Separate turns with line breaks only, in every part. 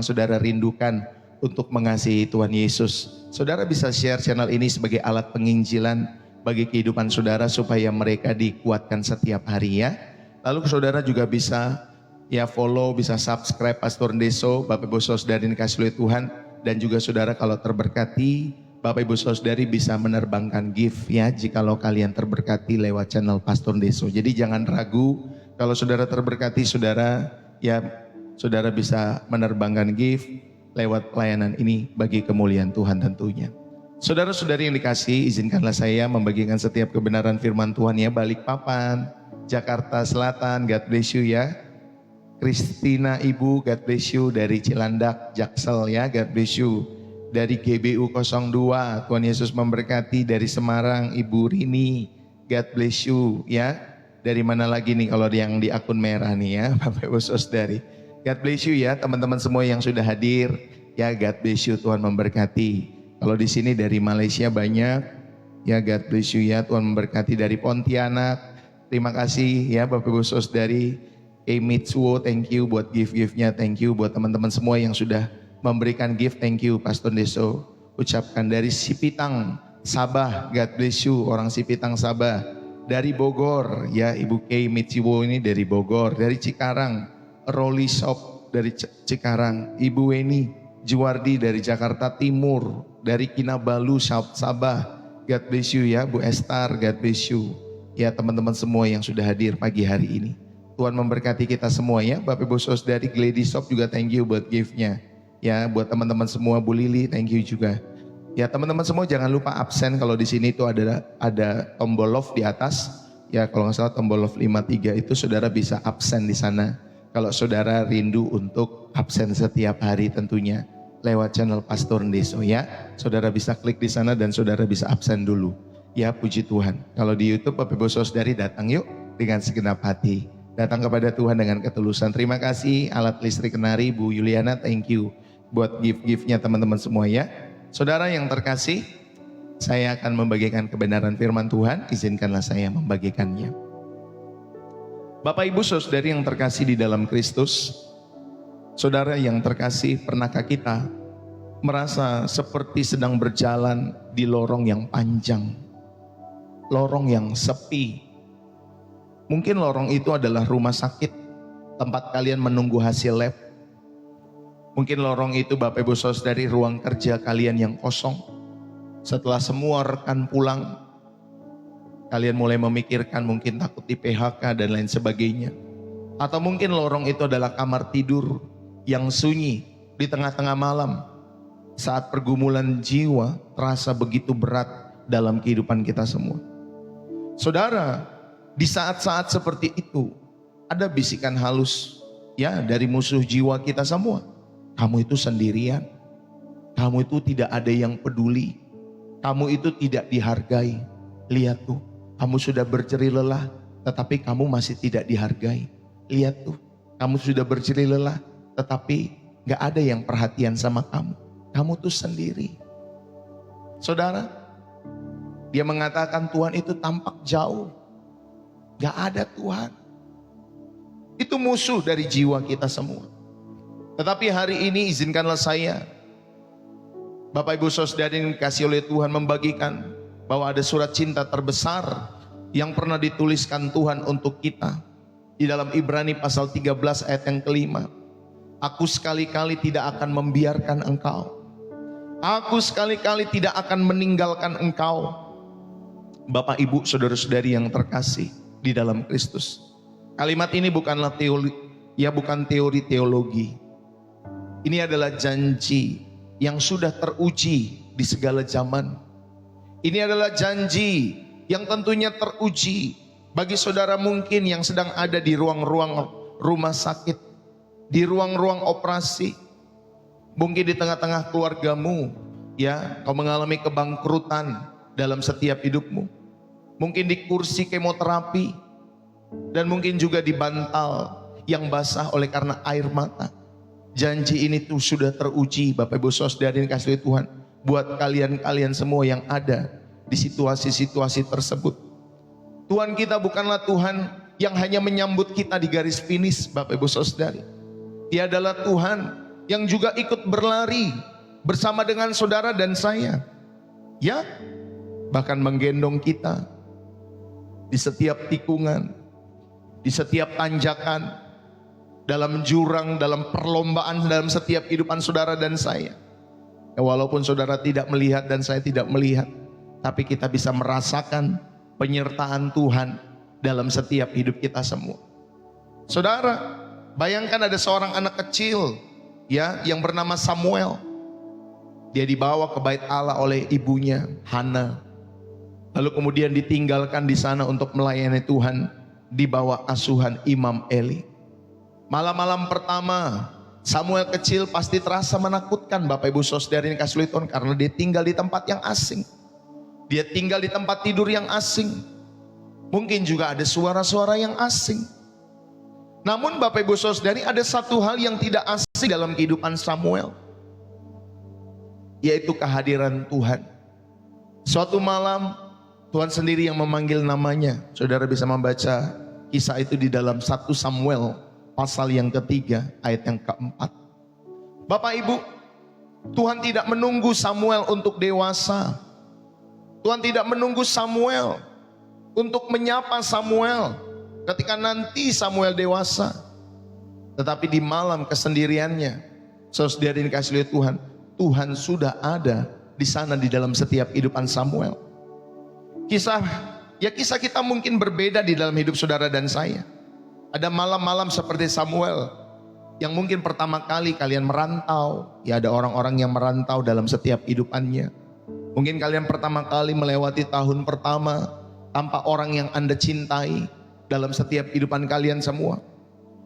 saudara rindukan untuk mengasihi Tuhan Yesus. Saudara bisa share channel ini sebagai alat penginjilan bagi kehidupan saudara supaya mereka dikuatkan setiap hari ya. Lalu saudara juga bisa ya follow, bisa subscribe Pastor Deso, Bapak Ibu Saudari dikasih oleh Tuhan. Dan juga saudara kalau terberkati, Bapak Ibu Saudari bisa menerbangkan gift ya jikalau kalian terberkati lewat channel Pastor Deso. Jadi jangan ragu, kalau saudara terberkati saudara bisa menerbangkan gift lewat pelayanan ini bagi kemuliaan Tuhan tentunya. Saudara-saudari yang dikasih, izinkanlah saya membagikan setiap kebenaran firman Tuhan ya. Balikpapan, Jakarta Selatan, God bless you ya. Kristina Ibu, God bless you. Dari Cilandak, Jaksel ya, God bless you. Dari GBU 02, Tuhan Yesus memberkati. Dari Semarang, Ibu Rini, God bless you ya. Dari mana lagi nih kalau yang di akun merah nih ya, Bapak Ibu Saudari. God bless you ya teman-teman semua yang sudah hadir. Ya God bless you, Tuhan memberkati. Kalau di sini dari Malaysia banyak. Ya God bless you ya, Tuhan memberkati. Dari Pontianak, terima kasih ya Bapak Ibu Saudari. Mitsuo, thank you buat gift-giftnya. Thank you buat teman-teman semua yang sudah memberikan gift. Thank you Pastor Deso. Ucapkan dari Sipitang, Sabah, God bless you orang Sipitang Sabah. Dari Bogor ya Ibu Kay Mitsuo ini dari Bogor. Dari Cikarang, Rolly Shop dari Cikarang, Ibu Weni Juwardi dari Jakarta Timur, dari Kinabalu Sabah, God bless you ya Bu Estar, God bless you ya teman-teman semua yang sudah hadir pagi hari ini. Tuhan memberkati kita semua ya. Bapak Ibu Saudari Glady Shop juga thank you buat giftnya ya. Buat teman-teman semua, Bu Lili thank you juga ya. Teman-teman semua jangan lupa absen kalau di sini itu ada tombol love di atas ya. Kalau nggak salah tombol love 53 itu saudara bisa absen di sana. Kalau saudara rindu untuk absen setiap hari tentunya lewat channel Pastor Deso ya. Saudara bisa klik di sana dan saudara bisa absen dulu. Ya puji Tuhan. Kalau di YouTube Bapak Ibu Saudari datang yuk dengan segenap hati. Datang kepada Tuhan dengan ketulusan. Terima kasih alat listrik kenari Bu Yuliana, thank you buat gift-giftnya teman-teman semua ya. Saudara yang terkasih, saya akan membagikan kebenaran firman Tuhan. Izinkanlah saya membagikannya. Bapak Ibu Saudari yang terkasih di dalam Kristus, saudara yang terkasih, pernahkah kita merasa seperti sedang berjalan di lorong yang panjang, lorong yang sepi? Mungkin lorong itu adalah rumah sakit, tempat kalian menunggu hasil lab. Mungkin lorong itu Bapak Ibu Saudari ruang kerja kalian yang kosong. Setelah semua rekan pulang, kalian mulai memikirkan mungkin takut di PHK dan lain sebagainya. Atau mungkin lorong itu adalah kamar tidur yang sunyi di tengah-tengah malam. Saat pergumulan jiwa terasa begitu berat dalam kehidupan kita semua. Saudara, di saat-saat seperti itu ada bisikan halus ya dari musuh jiwa kita semua. Kamu itu sendirian. Kamu itu tidak ada yang peduli. Kamu itu tidak dihargai. Lihat tuh, kamu sudah berjerih lelah tetapi kamu masih tidak dihargai. Lihat tuh, kamu sudah berjerih lelah tetapi gak ada yang perhatian sama kamu. Kamu tuh sendiri. Saudara, dia mengatakan Tuhan itu tampak jauh. Gak ada Tuhan. Itu musuh dari jiwa kita semua. Tetapi hari ini izinkanlah saya, Bapak Ibu Saudari yang dikasihi oleh Tuhan, membagikan bahwa ada surat cinta terbesar yang pernah dituliskan Tuhan untuk kita. Di dalam Ibrani pasal 13 ayat yang kelima. Aku sekali-kali tidak akan membiarkan engkau. Aku sekali-kali tidak akan meninggalkan engkau. Bapak Ibu Saudara-saudari yang terkasih di dalam Kristus. Kalimat ini bukanlah teori, ya bukan teori teologi. Ini adalah janji yang sudah teruji di segala zaman. Ini adalah janji yang tentunya teruji bagi saudara mungkin yang sedang ada di ruang-ruang rumah sakit, di ruang-ruang operasi. Mungkin di tengah-tengah keluargamu, ya, kau mengalami kebangkrutan dalam setiap hidupmu. Mungkin di kursi kemoterapi, dan mungkin juga di bantal yang basah oleh karena air mata. Janji ini tuh sudah teruji Bapak Ibu Saudari yang dikasihi Tuhan. Buat kalian-kalian semua yang ada di situasi-situasi tersebut. Tuhan kita bukanlah Tuhan yang hanya menyambut kita di garis finish Bapak Ibu Saudari. Dia adalah Tuhan yang juga ikut berlari bersama dengan saudara dan saya. Ya, bahkan menggendong kita di setiap tikungan, di setiap tanjakan, dalam jurang, dalam perlombaan, dalam setiap kehidupan saudara dan saya. Ya, walaupun saudara tidak melihat dan saya tidak melihat, tapi kita bisa merasakan penyertaan Tuhan dalam setiap hidup kita semua. Saudara, bayangkan ada seorang anak kecil ya yang bernama Samuel. Dia dibawa ke bait Allah oleh ibunya Hana. Lalu kemudian ditinggalkan di sana untuk melayani Tuhan di bawah asuhan Imam Eli. Malam-malam pertama, Samuel kecil pasti terasa menakutkan Bapak Ibu Saudara yang kasih Tuhan, karena dia tinggal di tempat yang asing. Dia tinggal di tempat tidur yang asing. Mungkin juga ada suara-suara yang asing. Namun Bapak Ibu Saudari, ada satu hal yang tidak asing dalam kehidupan Samuel, yaitu kehadiran Tuhan. Suatu malam Tuhan sendiri yang memanggil namanya. Saudara bisa membaca kisah itu di dalam 1 Samuel pasal yang ketiga ayat yang keempat. Bapak Ibu, Tuhan tidak menunggu Samuel untuk dewasa. Tuhan tidak menunggu Samuel untuk menyapa Samuel ketika nanti Samuel dewasa. Tetapi di malam kesendiriannya, saudara dikasih oleh Tuhan, Tuhan sudah ada di sana di dalam setiap kehidupan Samuel. Kisah kita mungkin berbeda di dalam hidup saudara dan saya. Ada malam-malam seperti Samuel yang mungkin pertama kali kalian merantau. Ya, ada orang-orang yang merantau dalam setiap kehidupannya. Mungkin kalian pertama kali melewati tahun pertama tanpa orang yang Anda cintai dalam setiap kehidupan kalian semua.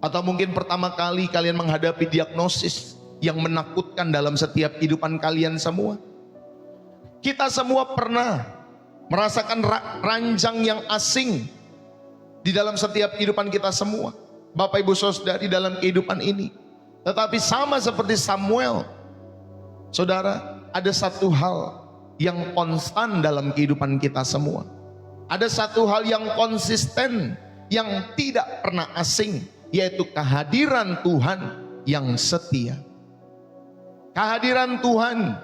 Atau mungkin pertama kali kalian menghadapi diagnosis yang menakutkan dalam setiap kehidupan kalian semua. Kita semua pernah merasakan ranjang yang asing di dalam setiap kehidupan kita semua, Bapak Ibu Saudari, dalam kehidupan ini. Tetapi sama seperti Samuel, saudara, ada satu hal yang konstan dalam kehidupan kita semua. Ada satu hal yang konsisten, yang tidak pernah asing, yaitu kehadiran Tuhan yang setia. Kehadiran Tuhan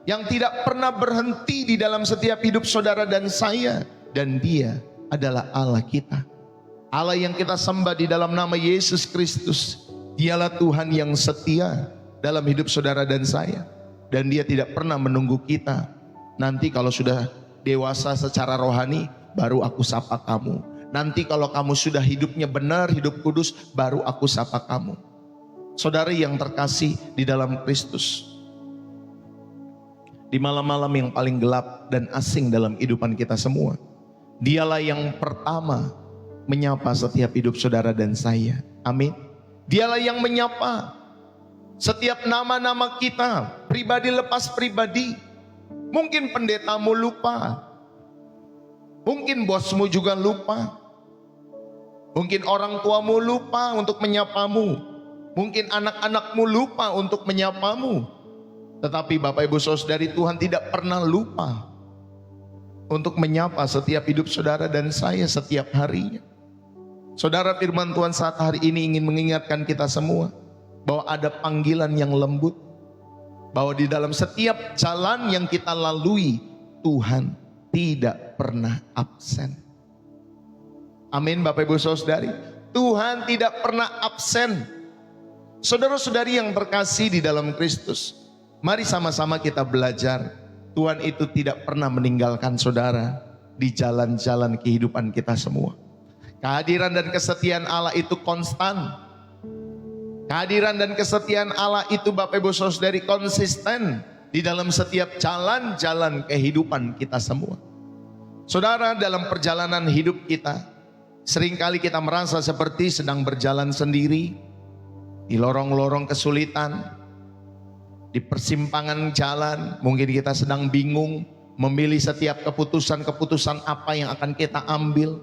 yang tidak pernah berhenti di dalam setiap hidup saudara dan saya. Dan Dia adalah Allah kita, Allah yang kita sembah di dalam nama Yesus Kristus. Dialah Tuhan yang setia dalam hidup saudara dan saya. Dan Dia tidak pernah menunggu kita, nanti kalau sudah dewasa secara rohani baru aku sapa kamu. Nanti kalau kamu sudah hidupnya benar, hidup kudus, baru aku sapa kamu. Saudara yang terkasih di dalam Kristus, di malam-malam yang paling gelap dan asing dalam kehidupan kita semua, Dialah yang pertama menyapa setiap hidup saudara dan saya. Amin. Dialah yang menyapa setiap nama-nama kita, pribadi lepas pribadi. Mungkin pendetamu lupa, mungkin bosmu juga lupa, mungkin orang tuamu lupa untuk menyapamu, mungkin anak-anakmu lupa untuk menyapamu. Tetapi Bapak Ibu Saudari, Tuhan tidak pernah lupa untuk menyapa setiap hidup saudara dan saya setiap harinya. Saudara, firman Tuhan saat hari ini ingin mengingatkan kita semua bahwa ada panggilan yang lembut, bahwa di dalam setiap jalan yang kita lalui, Tuhan tidak pernah absen. Amin Bapak Ibu Saudari, Tuhan tidak pernah absen. Saudara-saudari yang terkasih di dalam Kristus, mari sama-sama kita belajar. Tuhan itu tidak pernah meninggalkan saudara di jalan-jalan kehidupan kita semua. Kehadiran dan kesetiaan Allah itu konstan. Kehadiran dan kesetiaan Allah itu Bapak Ibu Saudari konsisten di dalam setiap jalan-jalan kehidupan kita semua. Saudara, dalam perjalanan hidup kita, seringkali kita merasa seperti sedang berjalan sendiri di lorong-lorong kesulitan, di persimpangan jalan. Mungkin kita sedang bingung memilih setiap keputusan-keputusan apa yang akan kita ambil.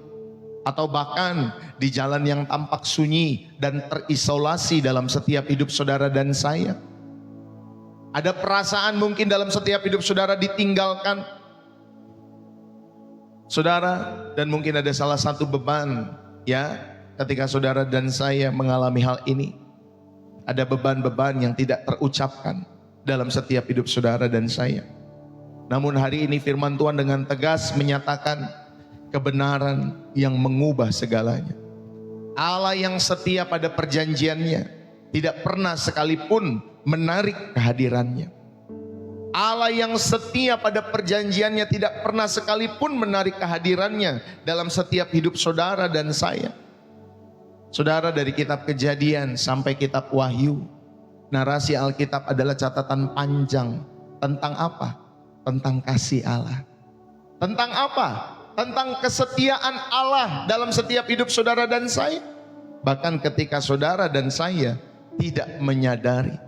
Atau bahkan di jalan yang tampak sunyi dan terisolasi dalam setiap hidup saudara dan saya. Ada perasaan mungkin dalam setiap hidup saudara ditinggalkan, saudara, dan mungkin ada salah satu beban ya ketika saudara dan saya mengalami hal ini. Ada beban-beban yang tidak terucapkan dalam setiap hidup saudara dan saya. Namun hari ini firman Tuhan dengan tegas menyatakan kebenaran yang mengubah segalanya. Allah yang setia pada perjanjiannya, tidak pernah sekalipun menarik kehadirannya. Allah yang setia pada perjanjiannya tidak pernah sekalipun menarik kehadirannya dalam setiap hidup saudara dan saya. Saudara, dari kitab Kejadian sampai kitab Wahyu, narasi Alkitab adalah catatan panjang tentang apa? Tentang kasih Allah. Tentang apa? Tentang kesetiaan Allah dalam setiap hidup saudara dan saya. Bahkan ketika saudara dan saya tidak menyadari,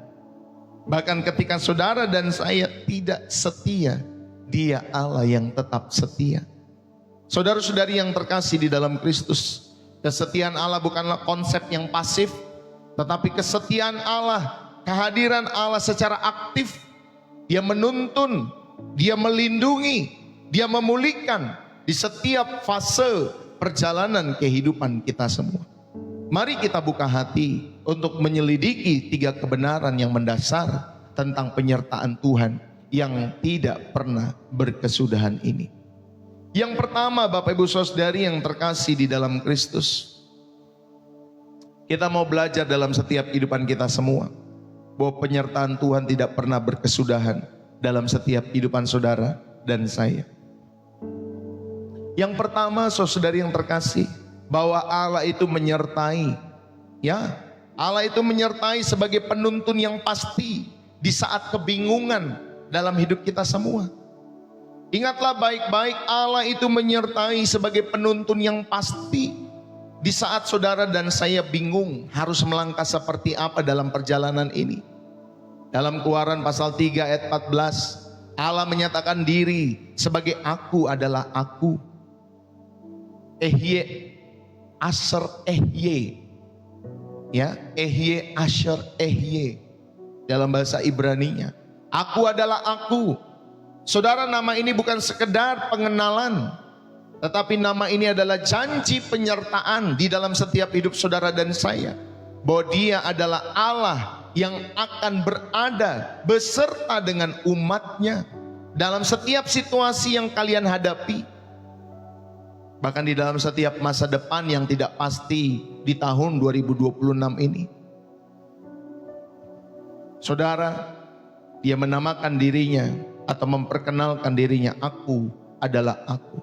bahkan ketika saudara dan saya tidak setia, Dia Allah yang tetap setia. Saudara-saudari yang terkasih di dalam Kristus, kesetiaan Allah bukanlah konsep yang pasif, tetapi kesetiaan Allah, kehadiran Allah secara aktif. Dia menuntun, Dia melindungi, Dia memulihkan di setiap fase perjalanan kehidupan kita semua. Mari kita buka hati untuk menyelidiki 3 kebenaran yang mendasar tentang penyertaan Tuhan yang tidak pernah berkesudahan ini. Yang pertama, Bapak Ibu Saudari yang terkasih di dalam Kristus, kita mau belajar dalam setiap kehidupan kita semua bahwa penyertaan Tuhan tidak pernah berkesudahan dalam setiap kehidupan saudara dan saya. Yang pertama, saudari yang terkasih, bahwa Allah itu menyertai, ya, Allah itu menyertai sebagai penuntun yang pasti di saat kebingungan dalam hidup kita semua. Ingatlah baik-baik, Allah itu menyertai sebagai penuntun yang pasti di saat saudara dan saya bingung harus melangkah seperti apa dalam perjalanan ini. Dalam Keluaran pasal 3 ayat 14, Allah menyatakan diri sebagai aku adalah aku. Ehye Asher Ehye, ya, Ehye Asher Ehye dalam bahasa Ibraninya. Aku adalah aku. Saudara, nama ini bukan sekedar pengenalan, tetapi nama ini adalah janji penyertaan di dalam setiap hidup saudara dan saya, bahwa Dia adalah Allah yang akan berada beserta dengan umatnya dalam setiap situasi yang kalian hadapi. Bahkan di dalam setiap masa depan yang tidak pasti di tahun 2026 ini. Saudara, Dia menamakan dirinya atau memperkenalkan dirinya, aku adalah aku.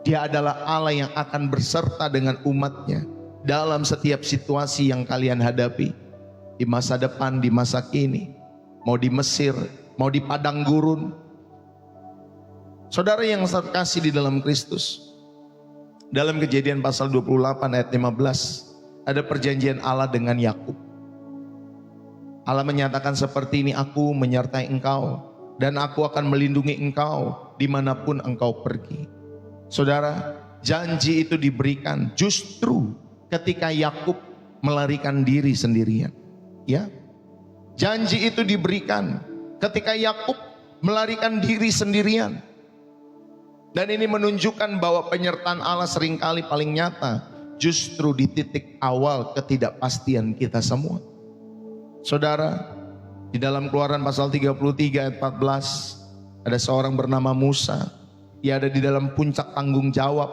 Dia adalah Allah yang akan berserta dengan umatnya dalam setiap situasi yang kalian hadapi. Di masa depan, di masa kini, mau di Mesir, mau di padang gurun. Saudara yang terkasih di dalam Kristus, dalam Kejadian pasal 28 ayat 15 ada perjanjian Allah dengan Yakub. Allah menyatakan seperti ini, aku menyertai engkau dan aku akan melindungi engkau dimanapun engkau pergi. Saudara, janji itu diberikan justru ketika Yakub melarikan diri sendirian. Ya, janji itu diberikan ketika Yakub melarikan diri sendirian. Dan ini menunjukkan bahwa penyertaan Allah seringkali paling nyata justru di titik awal ketidakpastian kita semua. Saudara, di dalam Keluaran pasal 33 ayat 14 ada seorang bernama Musa. Dia ada di dalam puncak tanggung jawab,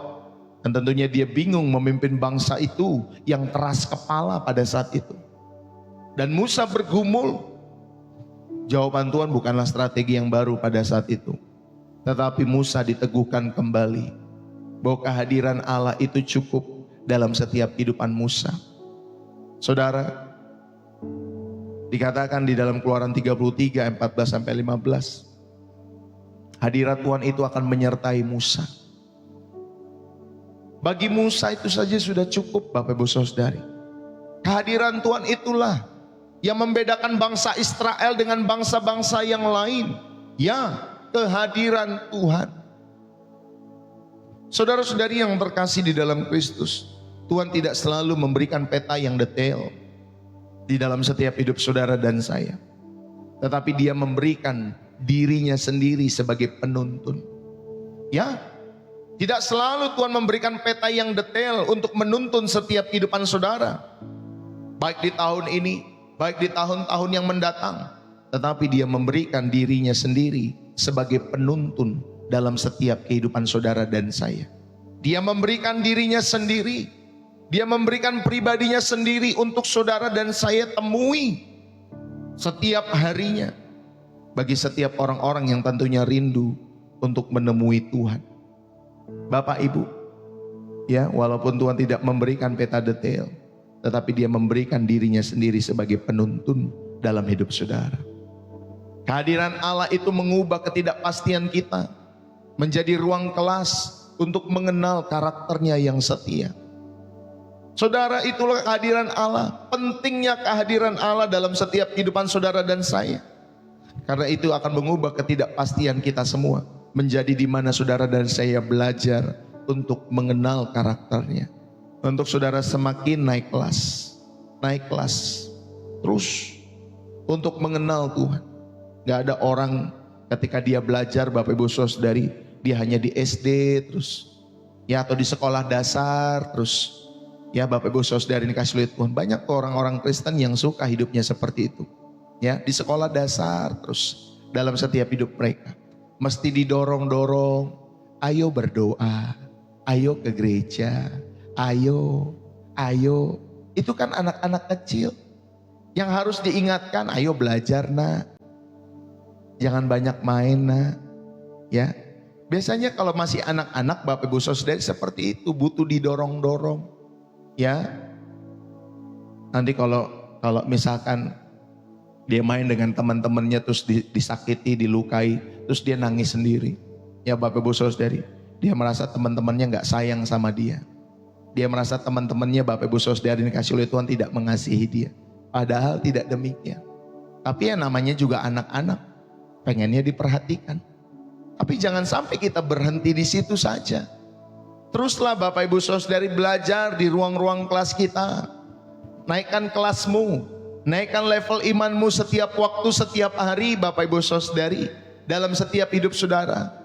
dan tentunya dia bingung memimpin bangsa itu yang keras kepala pada saat itu. Dan Musa bergumul. Jawaban Tuhan bukanlah strategi yang baru pada saat itu, tetapi Musa diteguhkan kembali bahwa kehadiran Allah itu cukup dalam setiap kehidupan Musa. Saudara, dikatakan di dalam Keluaran 33 ayat 14 sampai 15, hadirat Tuhan itu akan menyertai Musa. Bagi Musa itu saja sudah cukup, Bapak Ibu Saudari. Kehadiran Tuhan itulah yang membedakan bangsa Israel dengan bangsa-bangsa yang lain. Ya, kehadiran Tuhan. Saudara-saudari yang terkasih di dalam Kristus, Tuhan tidak selalu memberikan peta yang detail di dalam setiap hidup saudara dan saya, tetapi Dia memberikan dirinya sendiri sebagai penuntun. Ya, tidak selalu Tuhan memberikan peta yang detail untuk menuntun setiap kehidupan saudara. Baik di tahun ini baik di tahun-tahun yang mendatang. Tetapi dia memberikan dirinya sendiri sebagai penuntun dalam setiap kehidupan saudara dan saya. Dia memberikan dirinya sendiri, dia memberikan pribadinya sendiri untuk saudara dan saya temui setiap harinya. Bagi setiap orang-orang yang tentunya rindu untuk menemui Tuhan. Bapak Ibu, ya, walaupun Tuhan tidak memberikan peta detail, tetapi dia memberikan dirinya sendiri sebagai penuntun dalam hidup saudara. Kehadiran Allah itu mengubah ketidakpastian kita menjadi ruang kelas untuk mengenal karakternya yang setia. Saudara, itulah kehadiran Allah. Pentingnya kehadiran Allah dalam setiap kehidupan saudara dan saya. Karena itu akan mengubah ketidakpastian kita semua menjadi di mana saudara dan saya belajar untuk mengenal karakternya. Untuk saudara semakin naik kelas terus untuk mengenal Tuhan. Gak ada orang ketika dia belajar, Bapak Ibu Saudari, dia hanya di SD terus, ya, atau di sekolah dasar terus, ya. Bapak Ibu Saudari dikasih lihat Tuhan, banyak orang-orang Kristen yang suka hidupnya seperti itu, ya, di sekolah dasar terus. Dalam setiap hidup mereka mesti didorong-dorong, ayo berdoa, ayo ke gereja, ayo. Itu kan anak-anak kecil yang harus diingatkan, ayo belajar nak, jangan banyak main nak, ya. Biasanya kalau masih anak-anak, Bapak Ibu Saudara, seperti itu, butuh didorong-dorong, ya. Nanti kalau misalkan dia main dengan teman-temannya terus disakiti, dilukai, terus dia nangis sendiri, ya Bapak Ibu Saudari, dia merasa teman-temannya gak sayang sama dia. Dia merasa teman-temannya, Bapak Ibu Saudari dikasih oleh Tuhan, tidak mengasihi dia. Padahal tidak demikian. Tapi ya namanya juga anak-anak, pengennya diperhatikan. Tapi jangan sampai kita berhenti di situ saja. Teruslah Bapak Ibu Saudari belajar di ruang-ruang kelas kita. Naikkan kelasmu, naikkan level imanmu setiap waktu, setiap hari Bapak Ibu Saudari, dalam setiap hidup saudara.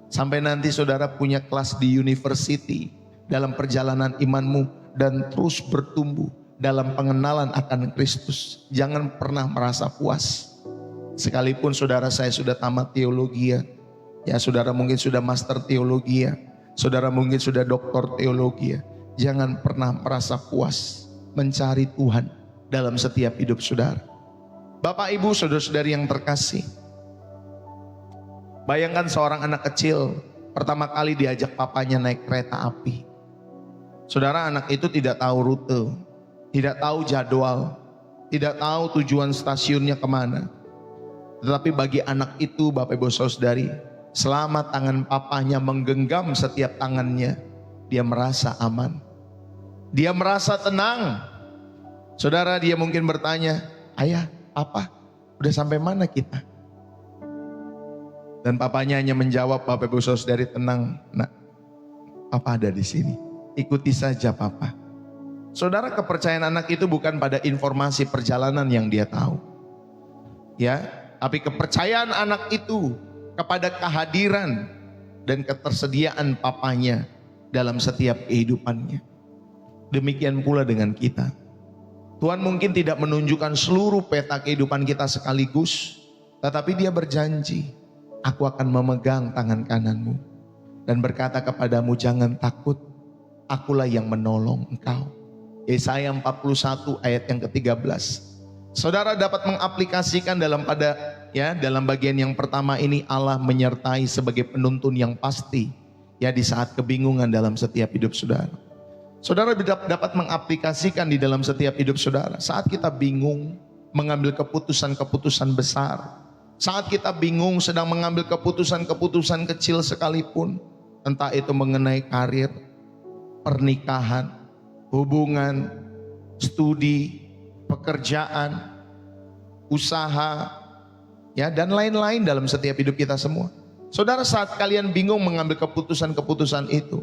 Sampai nanti saudara punya kelas di university dalam perjalanan imanmu dan terus bertumbuh dalam pengenalan akan Kristus. Jangan pernah merasa puas. Sekalipun saudara saya sudah tamat teologi, ya saudara mungkin sudah master teologi, saudara mungkin sudah doktor teologi, jangan pernah merasa puas mencari Tuhan dalam setiap hidup saudara. Bapak Ibu saudara-saudari yang terkasih, bayangkan seorang anak kecil pertama kali diajak papanya naik kereta api. Saudara, anak itu tidak tahu rute, tidak tahu jadwal, tidak tahu tujuan stasiunnya kemana. Tetapi bagi anak itu, Bapak Ibu Saudari, selama tangan papanya menggenggam setiap tangannya, dia merasa aman, dia merasa tenang. Saudara, dia mungkin bertanya, ayah, papa, udah sampai mana kita? Dan papanya hanya menjawab, Bapak Ibu Saudari, tenang nak, papa ada di sini, ikuti saja papa. Saudara, kepercayaan anak itu bukan pada informasi perjalanan yang dia tahu, ya, tapi kepercayaan anak itu kepada kehadiran dan ketersediaan papanya dalam setiap kehidupannya. Demikian pula dengan kita. Tuhan mungkin tidak menunjukkan seluruh peta kehidupan kita sekaligus, tetapi dia berjanji, aku akan memegang tangan kananmu dan berkata kepadamu, jangan takut, akulah yang menolong engkau. Yesaya 41 ayat yang ke-13. Saudara dapat mengaplikasikan dalam bagian yang pertama ini, Allah menyertai sebagai penuntun yang pasti, ya, di saat kebingungan dalam setiap hidup saudara. Saudara dapat mengaplikasikan di dalam setiap hidup saudara. Saat kita bingung mengambil keputusan-keputusan besar, saat kita bingung sedang mengambil keputusan-keputusan kecil sekalipun, entah itu mengenai karir, pernikahan, hubungan, studi, pekerjaan, usaha, ya, dan lain-lain dalam setiap hidup kita semua. Saudara, saat kalian bingung mengambil keputusan-keputusan itu,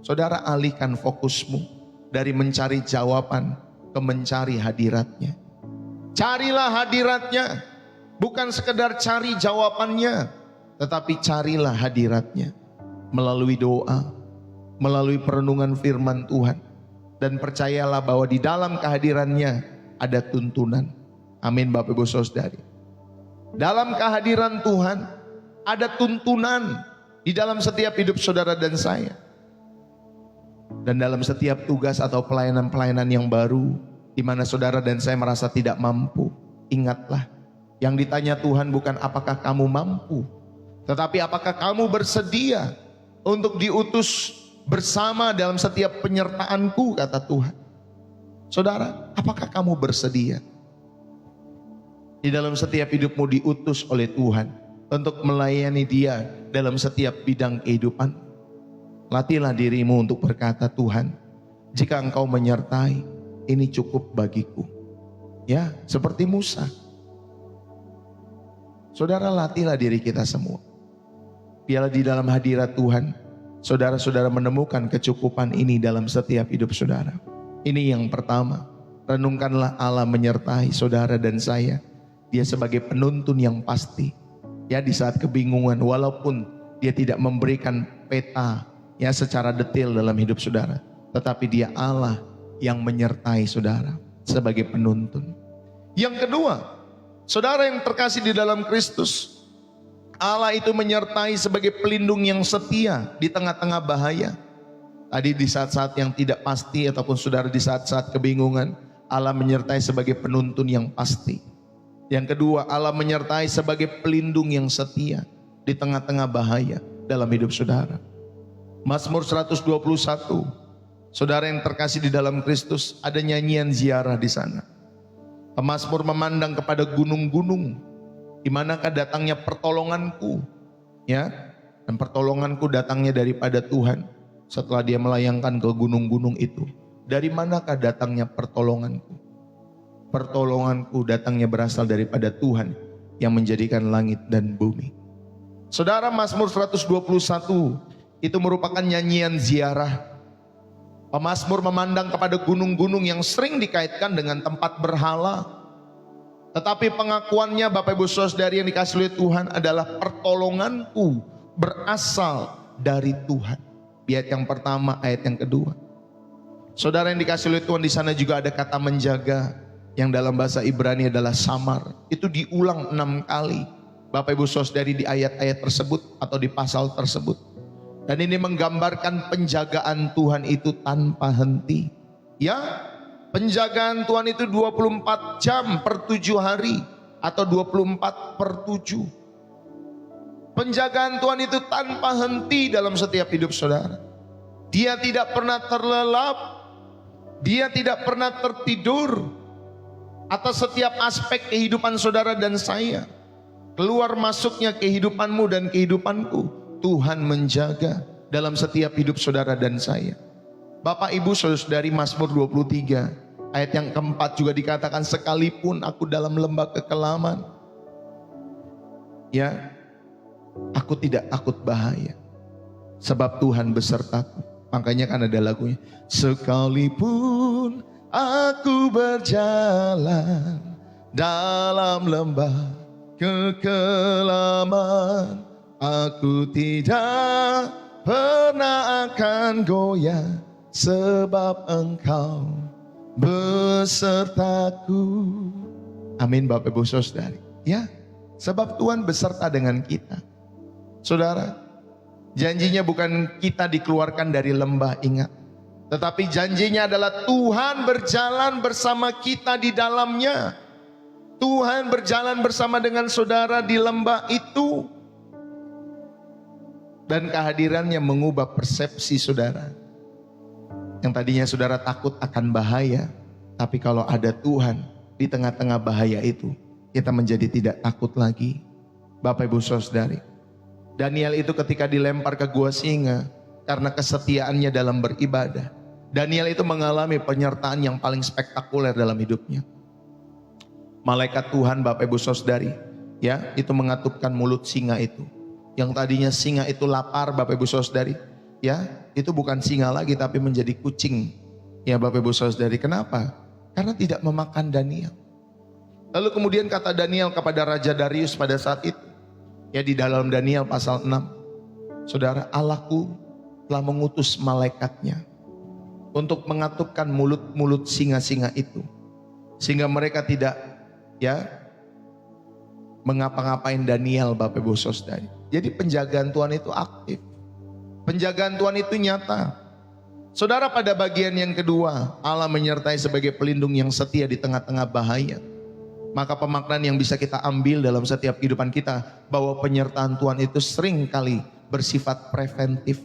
saudara alihkan fokusmu dari mencari jawaban ke mencari hadiratnya. Carilah hadiratnya, bukan sekedar cari jawabannya, tetapi carilah hadiratnya melalui doa, melalui perenungan firman Tuhan. Dan percayalah bahwa di dalam kehadirannya ada tuntunan, Amin Bapak Ibu Saudari. Dalam kehadiran Tuhan ada tuntunan di dalam setiap hidup saudara dan saya. Dan dalam setiap tugas atau pelayanan-pelayanan yang baru, di mana saudara dan saya merasa tidak mampu, ingatlah, yang ditanya Tuhan bukan apakah kamu mampu, tetapi apakah kamu bersedia untuk diutus bersama dalam setiap penyertaanku, kata Tuhan. Saudara, apakah kamu bersedia di dalam setiap hidupmu diutus oleh Tuhan untuk melayani Dia dalam setiap bidang kehidupan? Latihlah dirimu untuk berkata, Tuhan, jika Engkau menyertai, ini cukup bagiku. Ya, seperti Musa. Saudara, latihlah diri kita semua. Biarlah di dalam hadirat Tuhan, saudara-saudara menemukan kecukupan ini dalam setiap hidup saudara. Ini yang pertama, renungkanlah Allah menyertai saudara dan saya. Dia sebagai penuntun yang pasti. Ya, di saat kebingungan, walaupun Dia tidak memberikan peta ya secara detail dalam hidup saudara, tetapi Dia Allah yang menyertai saudara sebagai penuntun. Yang kedua, saudara yang terkasih di dalam Kristus, Allah itu menyertai sebagai pelindung yang setia di tengah-tengah bahaya. Tadi di saat-saat yang tidak pasti ataupun saudara di saat-saat kebingungan, Allah menyertai sebagai penuntun yang pasti. Yang kedua, Allah menyertai sebagai pelindung yang setia di tengah-tengah bahaya dalam hidup saudara. Mazmur 121, saudara yang terkasih di dalam Kristus, ada nyanyian ziarah di sana. Pemazmur memandang kepada gunung-gunung, di manakah datangnya pertolonganku, ya, dan pertolonganku datangnya daripada Tuhan. Setelah dia melayangkan ke gunung-gunung itu, dari manakah datangnya pertolonganku? Pertolonganku datangnya berasal daripada Tuhan yang menjadikan langit dan bumi. Saudara, Mazmur 121 itu merupakan nyanyian ziarah. Pemazmur memandang kepada gunung-gunung yang sering dikaitkan dengan tempat berhala. Tetapi pengakuannya Bapak Ibu Saudari yang dikasihi oleh Tuhan adalah pertolonganku berasal dari Tuhan. Di ayat yang pertama, ayat yang kedua. Saudara yang dikasihi oleh Tuhan, di sana juga ada kata menjaga yang dalam bahasa Ibrani adalah samar. Itu diulang 6 kali Bapak Ibu Saudari di ayat-ayat tersebut atau di pasal tersebut. Dan ini menggambarkan penjagaan Tuhan itu tanpa henti. Ya, penjagaan Tuhan itu 24 jam per 7 hari atau 24 per 7. Penjagaan Tuhan itu tanpa henti dalam setiap hidup saudara. Dia tidak pernah terlelap, Dia tidak pernah tertidur atas setiap aspek kehidupan saudara dan saya. Keluar masuknya kehidupanmu dan kehidupanku, Tuhan menjaga dalam setiap hidup saudara dan saya. Bapak Ibu Saudari, Mazmur 23 ayat yang keempat juga dikatakan, sekalipun aku dalam lembah kekelaman, ya, aku tidak takut bahaya, sebab Tuhan besertaku. Makanya kan ada lagunya, sekalipun aku berjalan dalam lembah kekelaman, aku tidak pernah akan goyah, sebab Engkau besertaku. Amin Bapak Ibu Saudari. Ya, sebab Tuhan beserta dengan kita. Saudara, janjinya bukan kita dikeluarkan dari lembah, ingat. Tetapi janjinya adalah Tuhan berjalan bersama kita di dalamnya. Tuhan berjalan bersama dengan saudara di lembah itu. Dan kehadirannya mengubah persepsi saudara. Yang tadinya saudara takut akan bahaya, tapi kalau ada Tuhan di tengah-tengah bahaya itu, kita menjadi tidak takut lagi. Bapak Ibu Saudari, Daniel itu ketika dilempar ke gua singa karena kesetiaannya dalam beribadah, Daniel itu mengalami penyertaan yang paling spektakuler dalam hidupnya. Malaikat Tuhan Bapak Ibu Saudari, ya, itu mengatupkan mulut singa itu. Yang tadinya singa itu lapar Bapak Ibu Saudari, ya, itu bukan singa lagi tapi menjadi kucing. Ya Bapak Ibu Saudari, kenapa? Karena tidak memakan Daniel. Lalu kemudian kata Daniel kepada Raja Darius pada saat itu, ya, di dalam Daniel pasal 6, saudara, Allahku telah mengutus malaikatnya untuk mengatupkan mulut-mulut singa-singa itu, sehingga mereka tidak ya mengapa-ngapain Daniel, Bapak Ibu Saudara. Jadi penjagaan Tuhan itu aktif. Penjagaan Tuhan itu nyata. Saudara, pada bagian yang kedua, Allah menyertai sebagai pelindung yang setia di tengah-tengah bahaya. Maka pemaknaan yang bisa kita ambil dalam setiap kehidupan kita, bahwa penyertaan Tuhan itu sering kali bersifat preventif.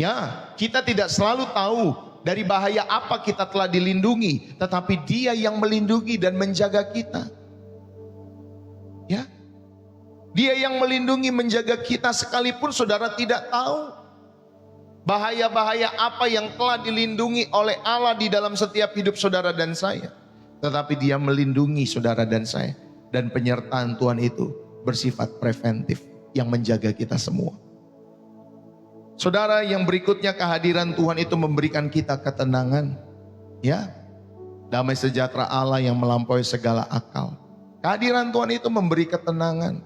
Ya, kita tidak selalu tahu dari bahaya apa kita telah dilindungi, tetapi Dia yang melindungi dan menjaga kita. Ya, Dia yang melindungi, menjaga kita, sekalipun saudara tidak tahu bahaya-bahaya apa yang telah dilindungi oleh Allah di dalam setiap hidup saudara dan saya. Tetapi Dia melindungi saudara dan saya. Dan penyertaan Tuhan itu bersifat preventif, yang menjaga kita semua. Saudara, yang berikutnya, kehadiran Tuhan itu memberikan kita ketenangan. Ya, damai sejahtera Allah yang melampaui segala akal. Kehadiran Tuhan itu memberi ketenangan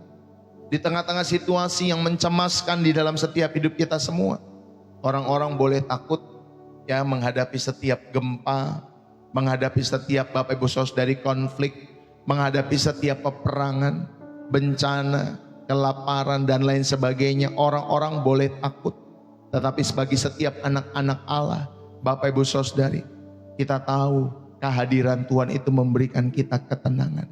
di tengah-tengah situasi yang mencemaskan di dalam setiap hidup kita semua. Orang-orang boleh takut ya menghadapi setiap gempa, menghadapi setiap Bapak Ibu Saudari konflik, menghadapi setiap peperangan, bencana, kelaparan dan lain sebagainya. Orang-orang boleh takut. Tetapi sebagai setiap anak-anak Allah, Bapak Ibu Saudari, kita tahu kehadiran Tuhan itu memberikan kita ketenangan.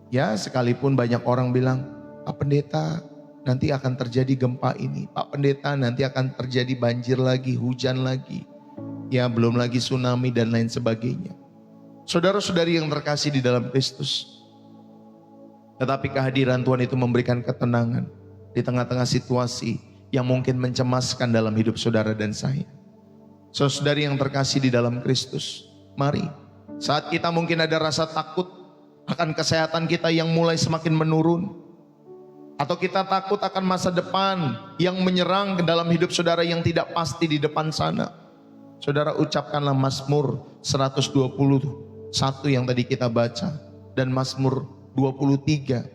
Ya, sekalipun banyak orang bilang, Pak Pendeta, nanti akan terjadi gempa ini. Pak Pendeta, nanti akan terjadi banjir lagi, hujan lagi. Ya, belum lagi tsunami dan lain sebagainya. Saudara-saudari yang terkasih di dalam Kristus. Tetapi kehadiran Tuhan itu memberikan ketenangan di tengah-tengah situasi yang mungkin mencemaskan dalam hidup saudara dan saya. Saudari yang terkasih di dalam Kristus, mari, saat kita mungkin ada rasa takut akan kesehatan kita yang mulai semakin menurun, atau kita takut akan masa depan yang menyerang ke dalam hidup saudara yang tidak pasti di depan sana, saudara ucapkanlah Mazmur 121 yang tadi kita baca, dan Mazmur 23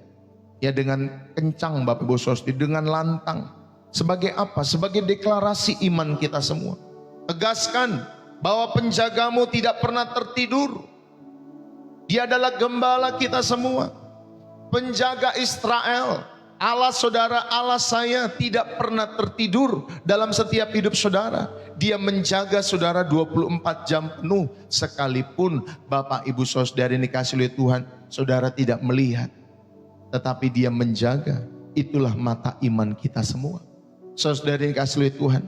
ya, dengan kencang Bapak Ibu Saudara, dengan lantang. Sebagai apa? Sebagai deklarasi iman kita semua. Tegaskan bahwa penjagamu tidak pernah tertidur. Dia adalah gembala kita semua, penjaga Israel. Allah saudara, Allah saya tidak pernah tertidur dalam setiap hidup saudara. Dia menjaga saudara 24 jam penuh. Sekalipun Bapak Ibu Saudari dikasih oleh Tuhan, saudara tidak melihat, tetapi Dia menjaga. Itulah mata iman kita semua. Saudari dikasih oleh Tuhan,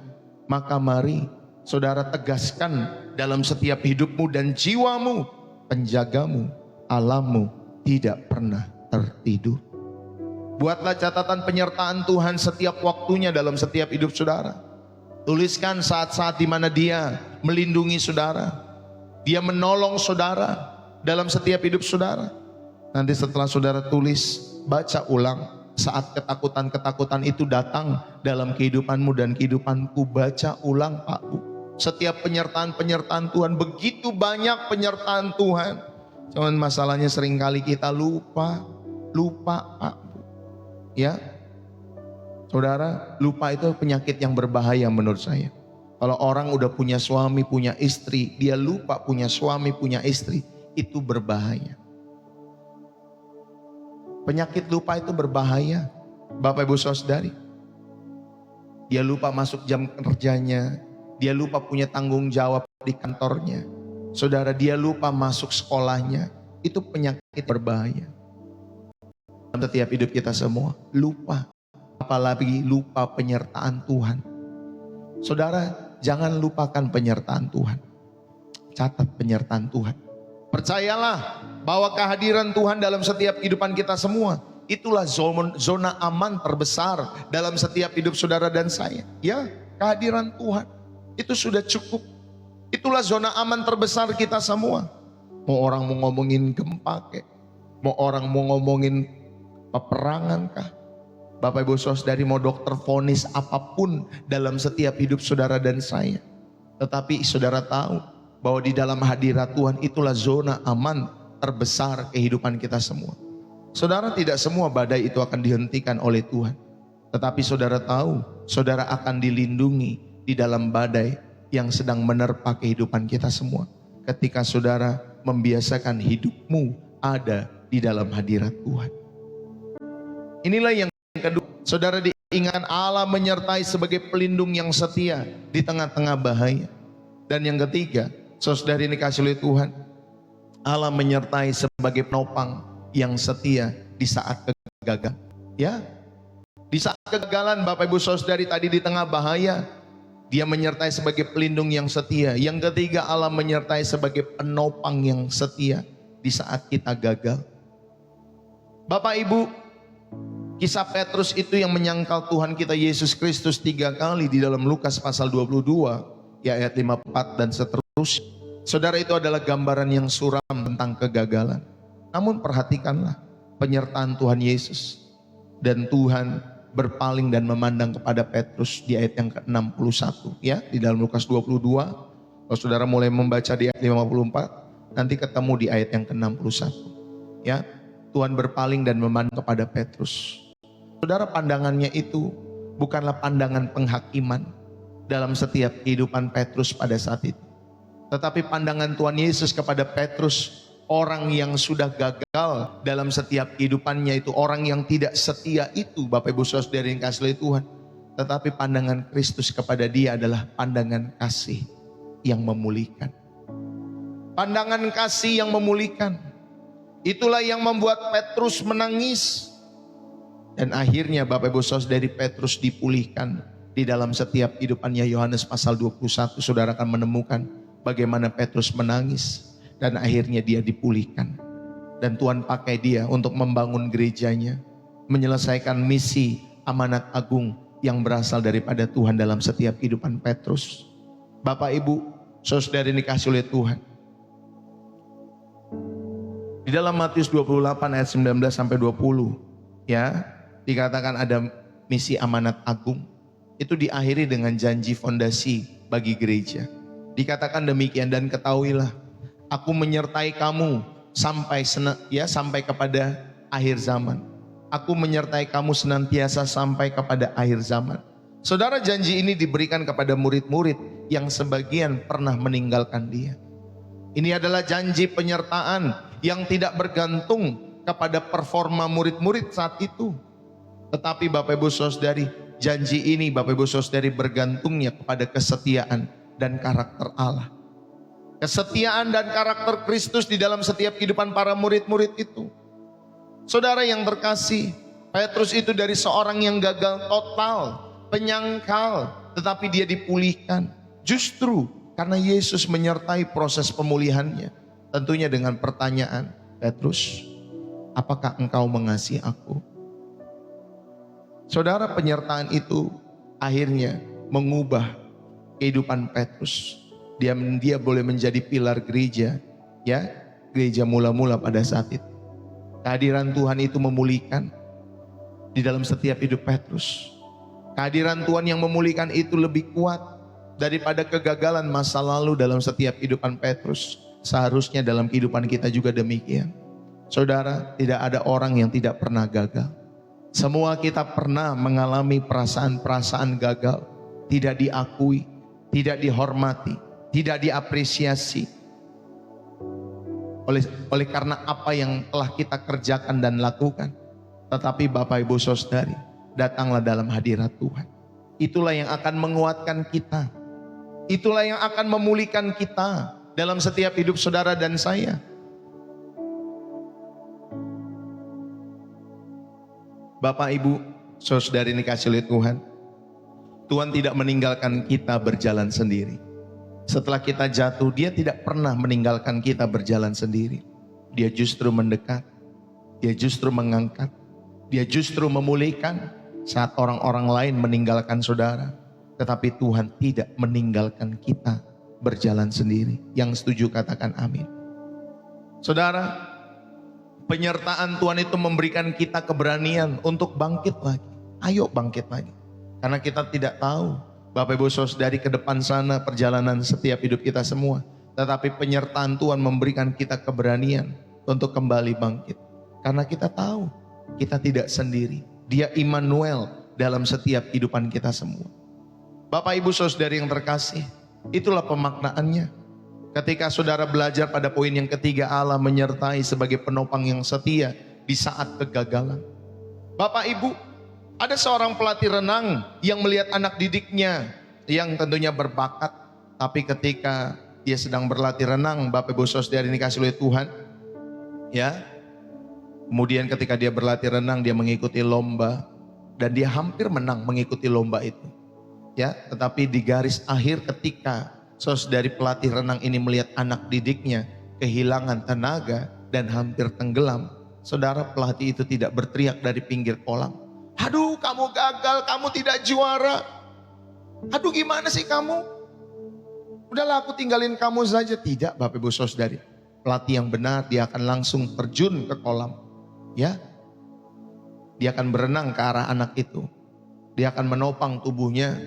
maka mari saudara tegaskan dalam setiap hidupmu dan jiwamu, penjagamu, Allahmu tidak pernah tertidur. Buatlah catatan penyertaan Tuhan setiap waktunya dalam setiap hidup saudara. Tuliskan saat-saat di mana Dia melindungi saudara, Dia menolong saudara dalam setiap hidup saudara. Nanti setelah saudara tulis, baca ulang saat ketakutan-ketakutan itu datang dalam kehidupanmu dan kehidupanku. Baca ulang, Pak Bu. Setiap penyertaan-penyertaan Tuhan, begitu banyak penyertaan Tuhan. Cuman masalahnya seringkali kita lupa Pak Bu. Ya, saudara, lupa itu penyakit yang berbahaya menurut saya. Kalau orang udah punya suami, punya istri, dia lupa punya suami, punya istri, itu berbahaya. Penyakit lupa itu berbahaya, Bapak Ibu Saudari. Dia lupa masuk jam kerjanya, dia lupa punya tanggung jawab di kantornya. Saudara, dia lupa masuk sekolahnya. Itu penyakit berbahaya. Dalam setiap hidup kita semua, lupa. Apalagi lupa penyertaan Tuhan. Saudara, jangan lupakan penyertaan Tuhan. Catat penyertaan Tuhan. Percayalah bahwa kehadiran Tuhan dalam setiap kehidupan kita semua, itulah zona aman terbesar dalam setiap hidup saudara dan saya. Ya, kehadiran Tuhan itu sudah cukup. Itulah zona aman terbesar kita semua. Mau orang mau ngomongin gempa kek, mau orang mau ngomongin peperangan kah, Bapak Ibu Saudari, mau dokter vonis apapun dalam setiap hidup saudara dan saya. Tetapi saudara tahu bahwa di dalam hadirat Tuhan itulah zona aman terbesar kehidupan kita semua. Saudara, tidak semua badai itu akan dihentikan oleh Tuhan. Tetapi saudara tahu, saudara akan dilindungi di dalam badai yang sedang menerpa kehidupan kita semua. Ketika saudara membiasakan hidupmu ada di dalam hadirat Tuhan. Inilah yang kedua, saudara, diingatkan Allah menyertai sebagai pelindung yang setia di tengah-tengah bahaya. Dan yang ketiga, saudara ini kasih oleh Tuhan, Allah menyertai sebagai penopang yang setia di saat kegagalan. Ya, di saat kegagalan Bapak Ibu Saudari tadi di tengah bahaya, Dia menyertai sebagai pelindung yang setia. Yang ketiga, Allah menyertai sebagai penopang yang setia di saat kita gagal. Bapak Ibu, kisah Petrus itu yang menyangkal Tuhan kita Yesus Kristus 3 kali di dalam Lukas pasal 22, ya ayat 54 dan seterusnya. Saudara, itu adalah gambaran yang suram tentang kegagalan. Namun perhatikanlah penyertaan Tuhan Yesus. Dan Tuhan berpaling dan memandang kepada Petrus di ayat yang ke-61, ya, di dalam Lukas 22. Kalau saudara mulai membaca di ayat 54, nanti ketemu di ayat yang ke-61. Ya, Tuhan berpaling dan memandang kepada Petrus. Saudara, pandangannya itu bukanlah pandangan penghakiman dalam setiap kehidupan Petrus pada saat itu. Tetapi pandangan Tuhan Yesus kepada Petrus, orang yang sudah gagal dalam setiap kehidupannya itu, orang yang tidak setia itu, Bapak Ibu Saudara yang kasih oleh Tuhan. Tetapi pandangan Kristus kepada dia adalah pandangan kasih yang memulihkan. Pandangan kasih yang memulihkan. Itulah yang membuat Petrus menangis. Dan akhirnya Bapak Ibu Saudari, Petrus dipulihkan. Di dalam setiap kehidupannya, Yohanes pasal 21, saudara akan menemukan bagaimana Petrus menangis. Dan akhirnya dia dipulihkan. Dan Tuhan pakai dia untuk membangun gerejanya, menyelesaikan misi amanat agung yang berasal daripada Tuhan dalam setiap kehidupan Petrus. Bapak Ibu, saudara ini dikasih oleh Tuhan. Di dalam Matius 28 ayat 19 sampai 20, ya, dikatakan ada misi amanat agung. Itu diakhiri dengan janji fondasi bagi gereja. Dikatakan demikian, dan ketahuilah, aku menyertai kamu sampai kepada akhir zaman. Aku menyertai kamu senantiasa sampai kepada akhir zaman. Saudara, janji ini diberikan kepada murid-murid yang sebagian pernah meninggalkan dia. Ini adalah janji penyertaan yang tidak bergantung kepada performa murid-murid saat itu. Tetapi Bapak Ibu Saudari, janji ini Bapak Ibu Saudari bergantungnya kepada kesetiaan dan karakter Allah. Kesetiaan dan karakter Kristus di dalam setiap kehidupan para murid-murid itu. Saudara yang terkasih, Petrus itu dari seorang yang gagal total, penyangkal, tetapi dia dipulihkan. Justru karena Yesus menyertai proses pemulihannya. Tentunya dengan pertanyaan, Petrus, apakah engkau mengasihi aku? Saudara, penyertaan itu akhirnya mengubah kehidupan Petrus. Dia boleh menjadi pilar gereja, ya, gereja mula-mula pada saat itu. Kehadiran Tuhan itu memulihkan di dalam setiap hidup Petrus. Kehadiran Tuhan yang memulihkan itu lebih kuat daripada kegagalan masa lalu dalam setiap kehidupan Petrus. Seharusnya dalam kehidupan kita juga demikian. Saudara, tidak ada orang yang tidak pernah gagal. Semua kita pernah mengalami perasaan-perasaan gagal, tidak diakui, tidak dihormati, tidak diapresiasi oleh karena apa yang telah kita kerjakan dan lakukan. Tetapi Bapak Ibu Saudari, datanglah dalam hadirat Tuhan. Itulah yang akan menguatkan kita. Itulah yang akan memulihkan kita dalam setiap hidup saudara dan saya. Bapak Ibu Saudari ini kasih oleh Tuhan. Tuhan tidak meninggalkan kita berjalan sendiri. Setelah kita jatuh, dia tidak pernah meninggalkan kita berjalan sendiri. Dia justru mendekat, dia justru mengangkat, dia justru memulihkan saat orang-orang lain meninggalkan saudara. Tetapi Tuhan tidak meninggalkan kita berjalan sendiri. Yang setuju katakan amin. Saudara, penyertaan Tuhan itu memberikan kita keberanian untuk bangkit lagi. Ayo bangkit lagi. Karena kita tidak tahu Bapak Ibu Saudari ke depan sana perjalanan setiap hidup kita semua. Tetapi penyertaan Tuhan memberikan kita keberanian untuk kembali bangkit. Karena kita tahu kita tidak sendiri. Dia Immanuel dalam setiap kehidupan kita semua. Bapak Ibu Saudari yang terkasih, itulah pemaknaannya. Ketika saudara belajar pada poin yang ketiga, Allah menyertai sebagai penopang yang setia di saat kegagalan. Bapak Ibu, ada seorang pelatih renang yang melihat anak didiknya yang tentunya berbakat, tapi ketika dia sedang berlatih renang, Bapak Ibu Saudara ini kasih oleh Tuhan, ya. Kemudian ketika dia berlatih renang, dia mengikuti lomba dan dia hampir menang mengikuti lomba itu. Ya, tetapi di garis akhir ketika saudari pelatih renang ini melihat anak didiknya kehilangan tenaga dan hampir tenggelam, saudara pelatih itu tidak berteriak dari pinggir kolam, "Aduh, kamu gagal, kamu tidak juara. Aduh, gimana sih kamu? Udahlah, aku tinggalin kamu saja." Tidak, Bapak Ibu Saudari. Pelatih yang benar dia akan langsung terjun ke kolam. Ya, dia akan berenang ke arah anak itu. Dia akan menopang tubuhnya.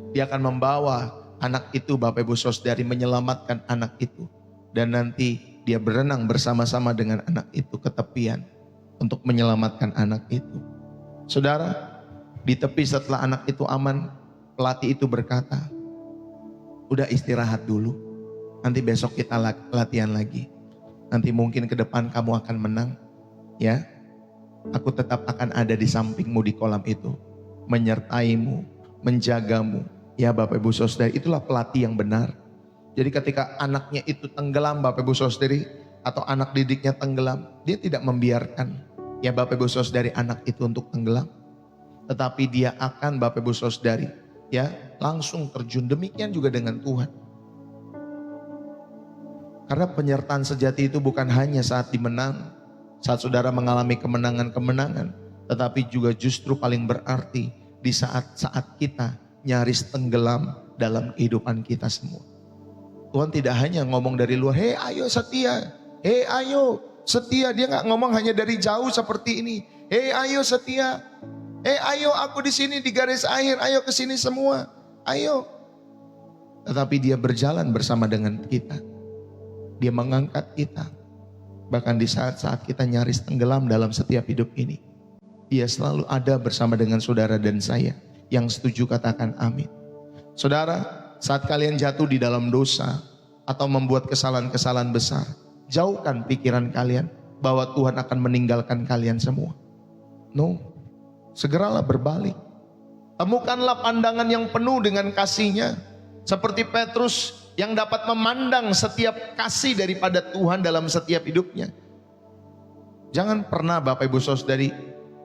Dia akan membawa anak itu, Bapak Ibu Saudari, menyelamatkan anak itu. Dan nanti dia berenang bersama-sama dengan anak itu ke tepian untuk menyelamatkan anak itu. Saudara, di tepi setelah anak itu aman, pelatih itu berkata, "Udah istirahat dulu. Nanti besok kita latihan lagi. Nanti mungkin ke depan kamu akan menang. Ya, aku tetap akan ada di sampingmu di kolam itu, menyertaimu, menjagamu." Ya Bapak Ibu Saudari, itulah pelatih yang benar. Jadi ketika anaknya itu tenggelam, Bapak Ibu Saudari, atau anak didiknya tenggelam, dia tidak membiarkan ya Bapak Ibu Saudari anak itu untuk tenggelam. Tetapi dia akan, Bapak Ibu Saudari, ya langsung terjun. Demikian juga dengan Tuhan. Karena penyertaan sejati itu bukan hanya saat dimenang, saat saudara mengalami kemenangan-kemenangan, tetapi juga justru paling berarti di saat-saat kita nyaris tenggelam dalam kehidupan kita semua. Tuhan tidak hanya ngomong dari luar, "Hei ayo setia, hei ayo setia." Dia nggak ngomong hanya dari jauh seperti ini, "Hei ayo setia, hei ayo aku di sini di garis akhir, ayo ke sini semua, ayo." Tetapi dia berjalan bersama dengan kita. Dia mengangkat kita. Bahkan di saat-saat kita nyaris tenggelam dalam setiap hidup ini, dia selalu ada bersama dengan saudara dan saya. Yang setuju katakan amin. Saudara, saat kalian jatuh di dalam dosa atau membuat kesalahan-kesalahan besar, jauhkan pikiran kalian bahwa Tuhan akan meninggalkan kalian semua. No, segeralah berbalik. Temukanlah pandangan yang penuh dengan kasih-Nya. Seperti Petrus yang dapat memandang setiap kasih daripada Tuhan dalam setiap hidupnya. Jangan pernah Bapak Ibu Saudari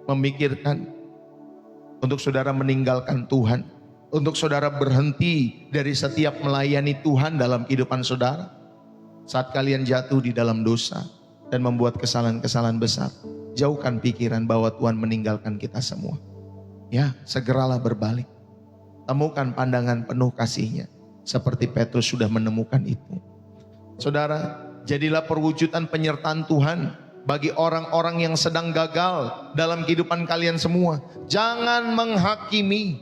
memikirkan untuk saudara meninggalkan Tuhan, untuk saudara berhenti dari setiap melayani Tuhan dalam kehidupan saudara. Saat kalian jatuh di dalam dosa dan membuat kesalahan-kesalahan besar, jauhkan pikiran bahwa Tuhan meninggalkan kita semua. Ya, segeralah berbalik. Temukan pandangan penuh kasih-Nya, seperti Petrus sudah menemukan itu. Saudara, jadilah perwujudan penyertaan Tuhan bagi orang-orang yang sedang gagal dalam kehidupan kalian semua. Jangan menghakimi,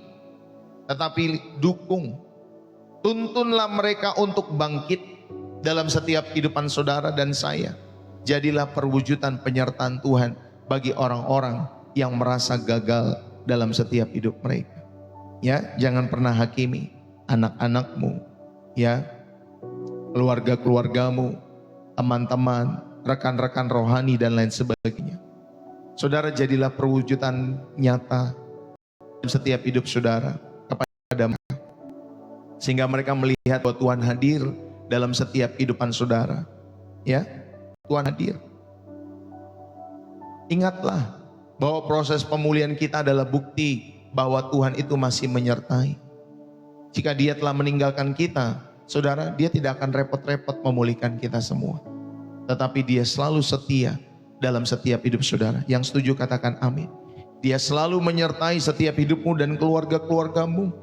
tetapi dukung. Tuntunlah mereka untuk bangkit dalam setiap kehidupan saudara dan saya. Jadilah perwujudan penyertaan Tuhan bagi orang-orang yang merasa gagal dalam setiap hidup mereka. Ya, jangan pernah hakimi anak-anakmu, ya, keluarga-keluargamu, teman-teman, rekan-rekan rohani dan lain sebagainya. Saudara, jadilah perwujudan nyata dalam setiap hidup saudara kepada mereka, sehingga mereka melihat bahwa Tuhan hadir dalam setiap kehidupan saudara. Ya, Tuhan hadir. Ingatlah bahwa proses pemulihan kita adalah bukti bahwa Tuhan itu masih menyertai. Jika Dia telah meninggalkan kita, saudara, Dia tidak akan repot-repot memulihkan kita semua. Tetapi Dia selalu setia dalam setiap hidup saudara. Yang setuju katakan amin. Dia selalu menyertai setiap hidupmu dan keluarga-keluargamu.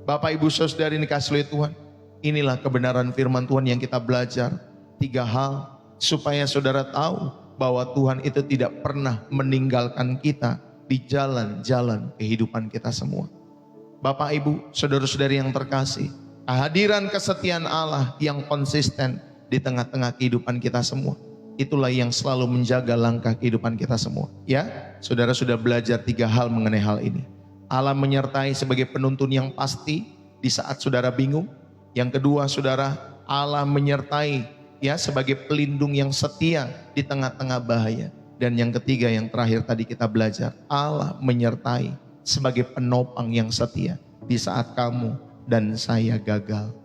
Bapak Ibu Saudari ini kasih oleh Tuhan. Inilah kebenaran firman Tuhan yang kita belajar. 3 hal supaya saudara tahu bahwa Tuhan itu tidak pernah meninggalkan kita di jalan-jalan kehidupan kita semua. Bapak Ibu, saudara-saudari yang terkasih, kehadiran kesetiaan Allah yang konsisten di tengah-tengah kehidupan kita semua, itulah yang selalu menjaga langkah kehidupan kita semua. Ya, saudara sudah belajar 3 hal mengenai hal ini. Allah menyertai sebagai penuntun yang pasti di saat saudara bingung. Yang kedua, saudara, Allah menyertai ya sebagai pelindung yang setia di tengah-tengah bahaya. Dan yang ketiga, yang terakhir tadi kita belajar, Allah menyertai sebagai penopang yang setia di saat kamu dan saya gagal.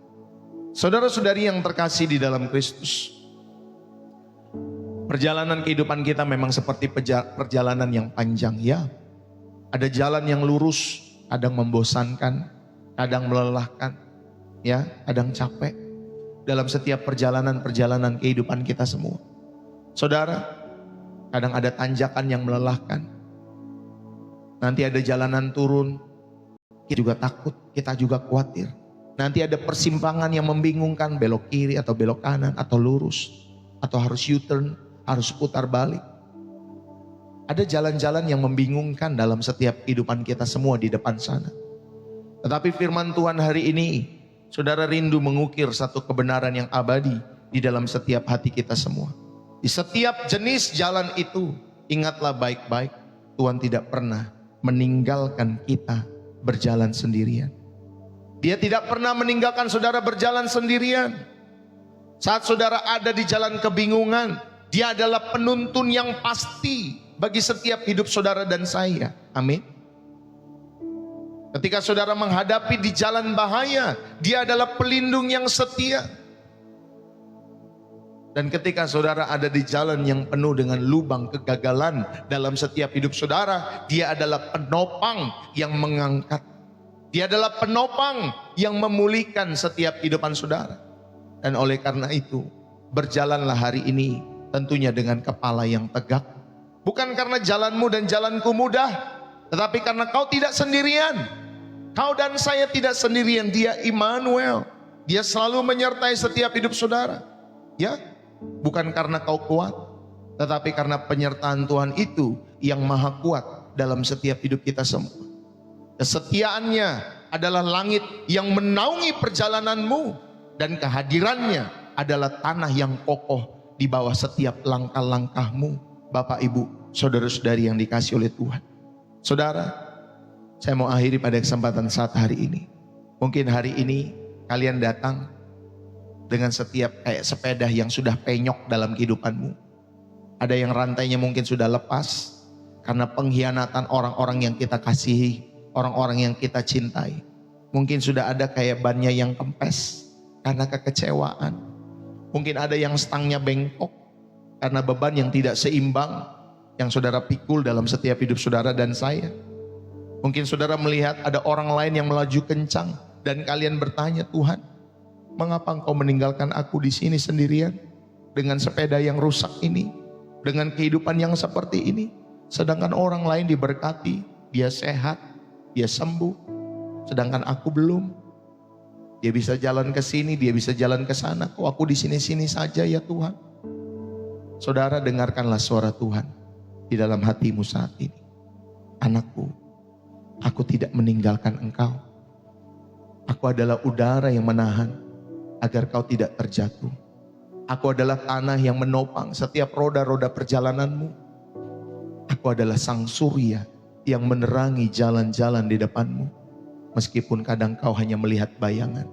Saudara-saudari yang terkasih di dalam Kristus, perjalanan kehidupan kita memang seperti perjalanan yang panjang ya. Ada jalan yang lurus, kadang membosankan, kadang melelahkan, ya, kadang capek. Dalam setiap perjalanan kehidupan kita semua. Saudara, kadang ada tanjakan yang melelahkan. Nanti ada jalanan turun, kita juga takut, kita juga khawatir. Nanti ada persimpangan yang membingungkan, belok kiri atau belok kanan atau lurus, atau harus U-turn, harus putar balik. Ada jalan-jalan yang membingungkan dalam setiap kehidupan kita semua di depan sana. Tetapi firman Tuhan hari ini, saudara rindu mengukir satu kebenaran yang abadi di dalam setiap hati kita semua. Di setiap jenis jalan itu, ingatlah baik-baik, Tuhan tidak pernah meninggalkan kita berjalan sendirian. Dia tidak pernah meninggalkan saudara berjalan sendirian. Saat saudara ada di jalan kebingungan, Dia adalah penuntun yang pasti bagi setiap hidup saudara dan saya. Amin. Ketika saudara menghadapi di jalan bahaya, Dia adalah pelindung yang setia. Dan ketika saudara ada di jalan yang penuh dengan lubang kegagalan dalam setiap hidup saudara, Dia adalah penopang yang mengangkat. Dia adalah penopang yang memulihkan setiap kehidupan saudara. Dan oleh karena itu, berjalanlah hari ini tentunya dengan kepala yang tegak. Bukan karena jalanmu dan jalanku mudah, tetapi karena kau tidak sendirian. Kau dan saya tidak sendirian. Dia Immanuel. Dia selalu menyertai setiap hidup saudara. Ya, bukan karena kau kuat, tetapi karena penyertaan Tuhan itu yang maha kuat dalam setiap hidup kita semua. Kesetiaannya adalah langit yang menaungi perjalananmu, dan kehadirannya adalah tanah yang kokoh di bawah setiap langkah-langkahmu. Bapak, Ibu, saudara-saudari yang dikasih oleh Tuhan. Saudara, saya mau akhiri pada kesempatan saat hari ini. Mungkin hari ini kalian datang dengan setiap kayak sepeda yang sudah penyok dalam kehidupanmu. Ada yang rantainya mungkin sudah lepas karena pengkhianatan orang-orang yang kita kasihi, orang-orang yang kita cintai. Mungkin sudah ada kayak bannya yang kempes karena kekecewaan. Mungkin ada yang stangnya bengkok karena beban yang tidak seimbang yang saudara pikul dalam setiap hidup saudara dan saya. Mungkin saudara melihat ada orang lain yang melaju kencang dan kalian bertanya, Tuhan, mengapa Engkau meninggalkan aku di sini sendirian dengan sepeda yang rusak ini, dengan kehidupan yang seperti ini, sedangkan orang lain diberkati, dia sehat, dia sembuh, sedangkan aku belum. Dia bisa jalan ke sini, dia bisa jalan ke sana, kok aku di sini-sini saja ya Tuhan. Saudara, dengarkanlah suara Tuhan di dalam hatimu saat ini. Anakku, aku tidak meninggalkan engkau. Aku adalah udara yang menahan agar kau tidak terjatuh. Aku adalah tanah yang menopang setiap roda-roda perjalananmu. Aku adalah sang surya yang menerangi jalan-jalan di depanmu. Meskipun kadang kau hanya melihat bayangan.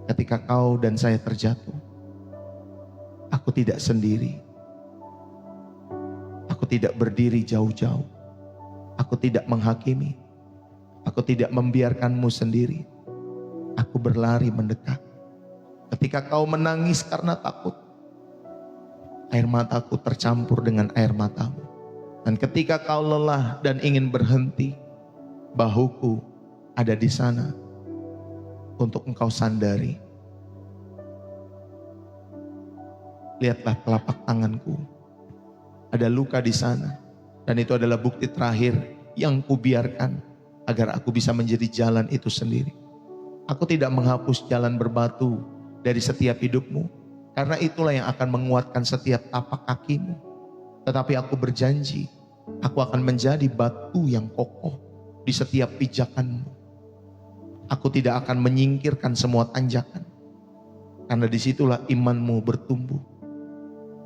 Ketika kau dan saya terjatuh, aku tidak sendiri. Aku tidak berdiri jauh-jauh. Aku tidak menghakimi. Aku tidak membiarkanmu sendiri. Aku berlari mendekat. Ketika kau menangis karena takut, air mataku tercampur dengan air matamu. Dan ketika kau lelah dan ingin berhenti, bahuku ada di sana untuk engkau sandari. Lihatlah telapak tanganku, ada luka di sana, dan itu adalah bukti terakhir yang kubiarkan agar aku bisa menjadi jalan itu sendiri. Aku tidak menghapus jalan berbatu dari setiap hidupmu, karena itulah yang akan menguatkan setiap tapak kakimu. Tetapi aku berjanji, aku akan menjadi batu yang kokoh di setiap pijakanmu. Aku tidak akan menyingkirkan semua tanjakan, karena disitulah imanmu bertumbuh.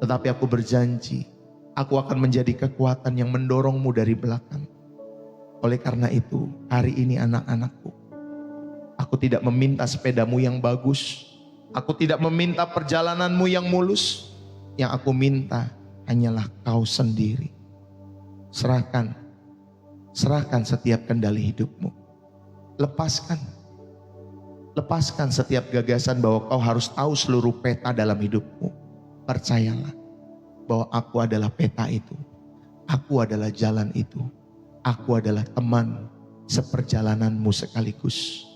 Tetapi aku berjanji, aku akan menjadi kekuatan yang mendorongmu dari belakang. Oleh karena itu, hari ini anak-anakku, aku tidak meminta sepedamu yang bagus, Aku tidak meminta perjalananmu yang mulus. Yang aku minta hanyalah kau sendiri. Serahkan setiap kendali hidupmu. Lepaskan setiap gagasan bahwa kau harus tahu seluruh peta dalam hidupmu. Percayalah bahwa aku adalah peta itu. Aku adalah jalan itu. Aku adalah teman seperjalananmu sekaligus.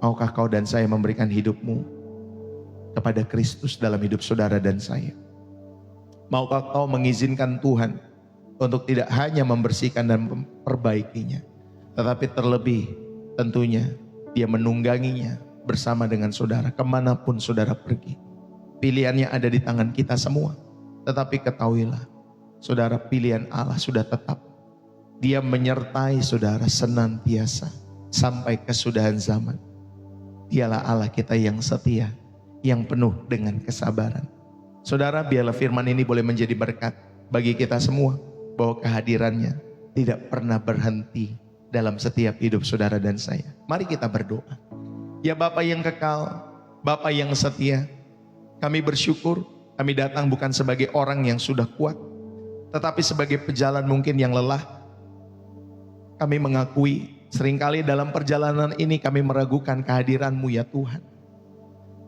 Maukah kau dan saya memberikan hidupmu kepada Kristus dalam hidup saudara dan saya? Maukah kau mengizinkan Tuhan untuk tidak hanya membersihkan dan memperbaikinya, tetapi terlebih tentunya Dia menungganginya bersama dengan saudara kemanapun saudara pergi. Pilihannya ada di tangan kita semua. Tetapi ketahuilah, saudara, pilihan Allah sudah tetap. Dia menyertai saudara senantiasa sampai kesudahan zaman. Dialah Allah kita yang setia, yang penuh dengan kesabaran. Saudara, biarlah firman ini boleh menjadi berkat bagi kita semua, bahwa kehadirannya tidak pernah berhenti dalam setiap hidup saudara dan saya. Mari kita berdoa. Ya Bapa yang kekal, Bapa yang setia, kami bersyukur kami datang bukan sebagai orang yang sudah kuat, tetapi sebagai pejalan mungkin yang lelah. Kami mengakui seringkali dalam perjalanan ini kami meragukan kehadiran-Mu ya Tuhan.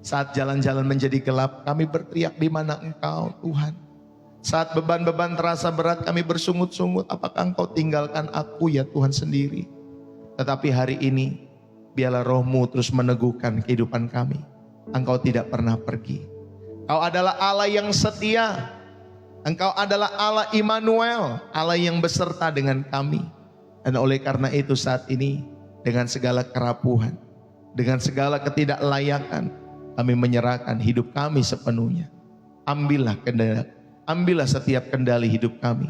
Saat jalan-jalan menjadi gelap, kami berteriak, di mana Engkau Tuhan? Saat beban-beban terasa berat, kami bersungut-sungut, apakah Engkau tinggalkan aku ya Tuhan sendiri? Tetapi hari ini, biarlah Roh-Mu terus meneguhkan kehidupan kami. Engkau tidak pernah pergi. Engkau adalah Allah yang setia. Engkau adalah Allah Immanuel, Allah yang beserta dengan kami. Dan oleh karena itu saat ini, dengan segala kerapuhan, dengan segala ketidaklayakan, kami menyerahkan hidup kami sepenuhnya. Ambillah setiap kendali hidup kami,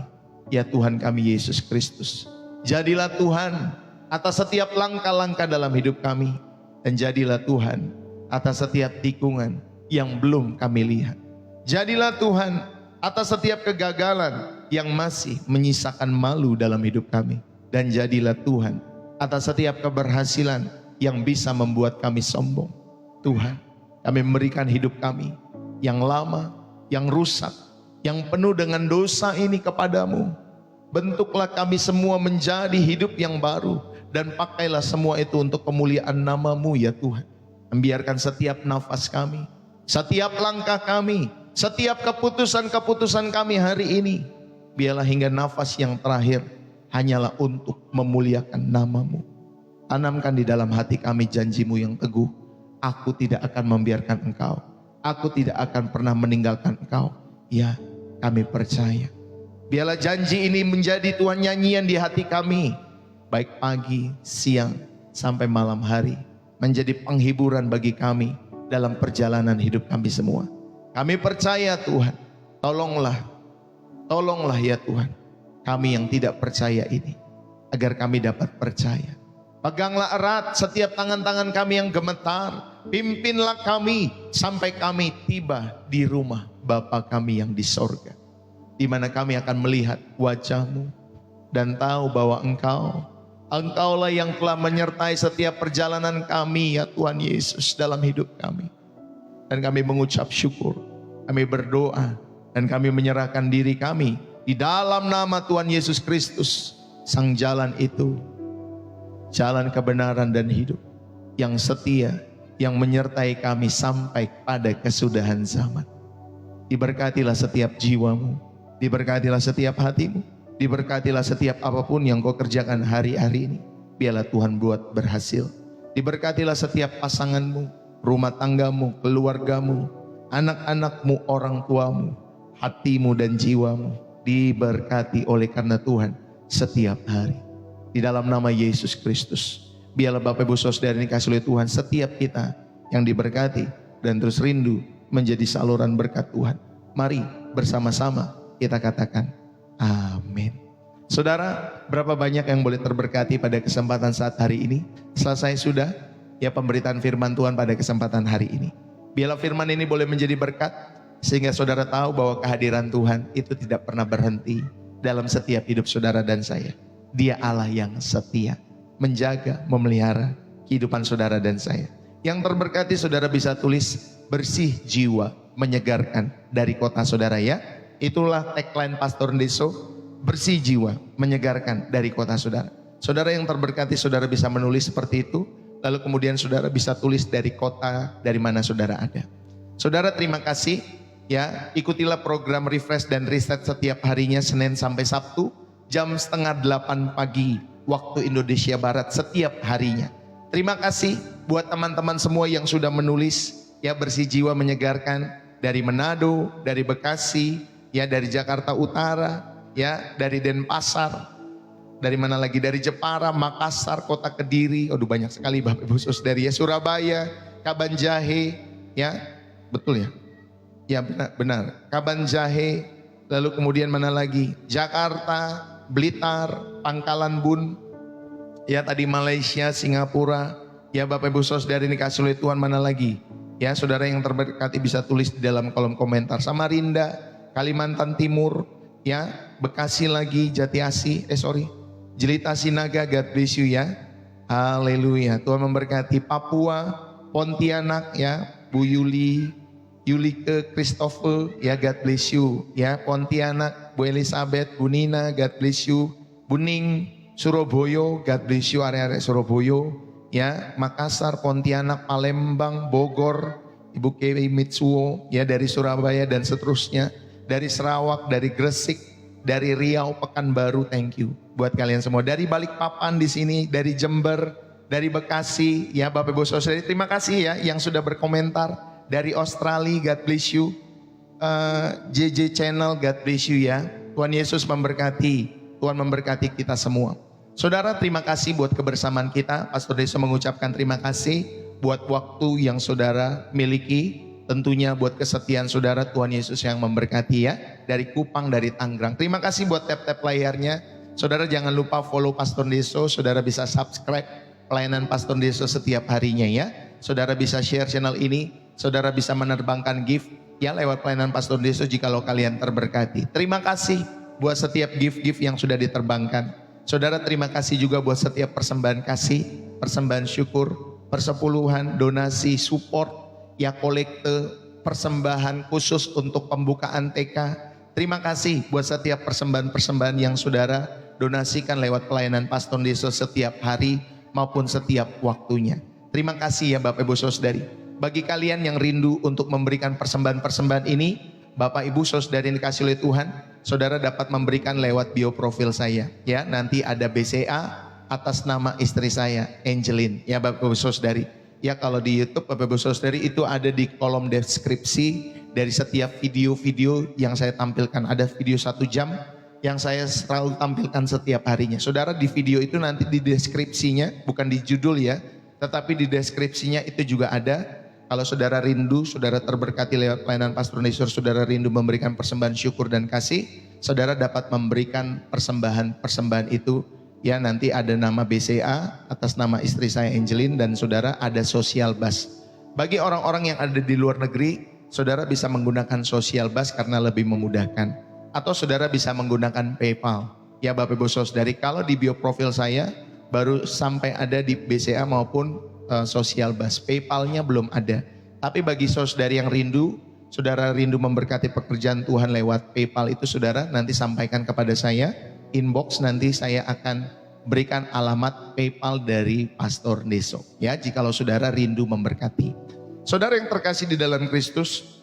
ya Tuhan kami Yesus Kristus. Jadilah Tuhan atas setiap langkah-langkah dalam hidup kami, dan jadilah Tuhan atas setiap tikungan yang belum kami lihat. Jadilah Tuhan atas setiap kegagalan yang masih menyisakan malu dalam hidup kami. Dan jadilah Tuhan atas setiap keberhasilan yang bisa membuat kami sombong. Tuhan, kami memberikan hidup kami yang lama, yang rusak, yang penuh dengan dosa ini kepadamu. Bentuklah kami semua menjadi hidup yang baru, dan pakailah semua itu untuk kemuliaan nama-Mu ya Tuhan. Membiarkan setiap nafas kami, setiap langkah kami, setiap keputusan-keputusan kami hari ini, biarlah hingga nafas yang terakhir hanyalah untuk memuliakan nama-Mu. Tanamkan di dalam hati kami janji-Mu yang teguh. Aku tidak akan membiarkan Engkau. Aku tidak akan pernah meninggalkan Engkau. Ya, kami percaya. Biarlah janji ini menjadi Tuhan nyanyian di hati kami, baik pagi, siang, sampai malam hari. Menjadi penghiburan bagi kami dalam perjalanan hidup kami semua. Kami percaya Tuhan, tolonglah ya Tuhan, kami yang tidak percaya ini, agar kami dapat percaya. Peganglah erat setiap tangan-tangan kami yang gemetar. Pimpinlah kami sampai kami tiba di rumah Bapa kami yang di sorga, di mana kami akan melihat wajah-Mu dan tahu bahwa Engkaulah yang telah menyertai setiap perjalanan kami ya Tuhan Yesus dalam hidup kami. Dan kami mengucap syukur, kami berdoa, dan kami menyerahkan diri kami di dalam nama Tuhan Yesus Kristus, Sang Jalan itu, jalan kebenaran dan hidup, yang setia, yang menyertai kami sampai pada kesudahan zaman. Diberkatilah setiap jiwamu, diberkatilah setiap hatimu, diberkatilah setiap apapun yang kau kerjakan hari-hari ini. Biarlah Tuhan buat berhasil. Diberkatilah setiap pasanganmu, rumah tanggamu, keluargamu, anak-anakmu, orang tuamu, hatimu dan jiwamu. Diberkati oleh karena Tuhan setiap hari. Di dalam nama Yesus Kristus, biarlah Bapak Ibu Saudara ini kasih oleh Tuhan setiap kita yang diberkati dan terus rindu menjadi saluran berkat Tuhan. Mari bersama-sama kita katakan amin. Saudara, berapa banyak yang boleh terberkati pada kesempatan saat hari ini? Selesai sudah ya pemberitaan firman Tuhan pada kesempatan hari ini. Biarlah firman ini boleh menjadi berkat, sehingga saudara tahu bahwa kehadiran Tuhan itu tidak pernah berhenti dalam setiap hidup saudara dan saya. Dia Allah yang setia, menjaga, memelihara kehidupan saudara dan saya. Yang terberkati saudara bisa tulis bersih jiwa, menyegarkan dari kota saudara ya. Itulah tagline Pastor Deso, bersih jiwa, menyegarkan dari kota saudara. Saudara yang terberkati saudara bisa menulis seperti itu. Lalu kemudian saudara bisa tulis dari kota dari mana saudara ada. Saudara terima kasih ya, ikutilah program refresh dan reset setiap harinya Senin sampai Sabtu jam 7:30 pagi waktu Indonesia Barat setiap harinya. Terima kasih buat teman-teman semua yang sudah menulis ya, bersih jiwa menyegarkan dari Manado, dari Bekasi, ya dari Jakarta Utara, ya dari Denpasar, dari mana lagi, dari Jepara, Makassar, Kota Kediri, aduh banyak sekali Bapak Ibu Saudari ya, Surabaya, Kabanjahe, ya betul ya, ya benar, Kabanjahe, lalu kemudian mana lagi, Jakarta, Blitar, Pangkalan Bun, ya tadi Malaysia, Singapura, ya Bapak Ibu Saudari ini kasih oleh Tuhan mana lagi, ya saudara yang terberkati bisa tulis di dalam kolom komentar. Samarinda, Kalimantan Timur, ya Bekasi lagi, Jelita Sinaga, God bless you ya. Haleluya. Tuhan memberkati. Papua, Pontianak ya, Bu Yulike Christopher ya, God bless you ya. Pontianak, Bu Elizabeth, Bu Nina, God bless you. Buning, Surabaya, God bless you, area-area Surabaya ya. Makassar, Pontianak, Palembang, Bogor, Ibu Kewi Mitsuo ya dari Surabaya dan seterusnya. Dari Sarawak, dari Gresik, dari Riau, Pekanbaru, thank you buat kalian semua. Dari Balikpapan di sini, dari Jember, dari Bekasi, ya Bapak Ibu Saudara, terima kasih ya yang sudah berkomentar. Dari Australia, God bless you. JJ Channel, God bless you ya. Tuhan Yesus memberkati, Tuhan memberkati kita semua. Saudara, terima kasih buat kebersamaan kita. Pastor Deso mengucapkan terima kasih buat waktu yang saudara miliki. Tentunya buat kesetiaan saudara, Tuhan Yesus yang memberkati ya. Dari Kupang, dari Tangerang. Terima kasih buat tap-tap layarnya. Saudara jangan lupa follow Pastor Deso. Saudara bisa subscribe pelayanan Pastor Deso setiap harinya ya. Saudara bisa share channel ini. Saudara bisa menerbangkan gift ya lewat pelayanan Pastor Deso jikalau kalian terberkati. Terima kasih buat setiap gift-gift yang sudah diterbangkan. Saudara terima kasih juga buat setiap persembahan kasih, persembahan syukur, persepuluhan, donasi, support, ya kolekte, persembahan khusus untuk pembukaan TK. Terima kasih buat setiap persembahan-persembahan yang saudara donasikan lewat pelayanan Pastor Deso setiap hari maupun setiap waktunya. Terima kasih ya Bapak Ibu Saudari. Bagi kalian yang rindu untuk memberikan persembahan-persembahan ini, Bapak Ibu Saudari yang dikasih oleh Tuhan, saudara dapat memberikan lewat bio profil saya. Ya, nanti ada BCA atas nama istri saya, Angelin. Ya Bapak Ibu Saudari. Ya kalau di YouTube Bapak Ibu Saudari itu ada di kolom deskripsi dari setiap video-video yang saya tampilkan. Ada video 1 jam yang saya selalu tampilkan setiap harinya. Saudara di video itu nanti di deskripsinya, bukan di judul ya, tetapi di deskripsinya itu juga ada. Kalau saudara rindu, saudara terberkati lewat pelayanan Pastor Deso, saudara rindu memberikan persembahan syukur dan kasih, saudara dapat memberikan persembahan itu. Ya nanti ada nama BCA atas nama istri saya Angelin dan saudara ada social bus. Bagi orang-orang yang ada di luar negeri, saudara bisa menggunakan social bus karena lebih memudahkan. Atau saudara bisa menggunakan PayPal. Ya Bapak Ibu Saudari, kalau di bio profil saya baru sampai ada di BCA maupun social bus. PayPal-nya belum ada. Tapi bagi saudari yang rindu, saudara rindu memberkati pekerjaan Tuhan lewat PayPal itu, saudara nanti sampaikan kepada saya, inbox, nanti saya akan berikan alamat PayPal dari Pastor Deso. Ya, jikalau saudara rindu memberkati. Saudara yang terkasih di dalam Kristus,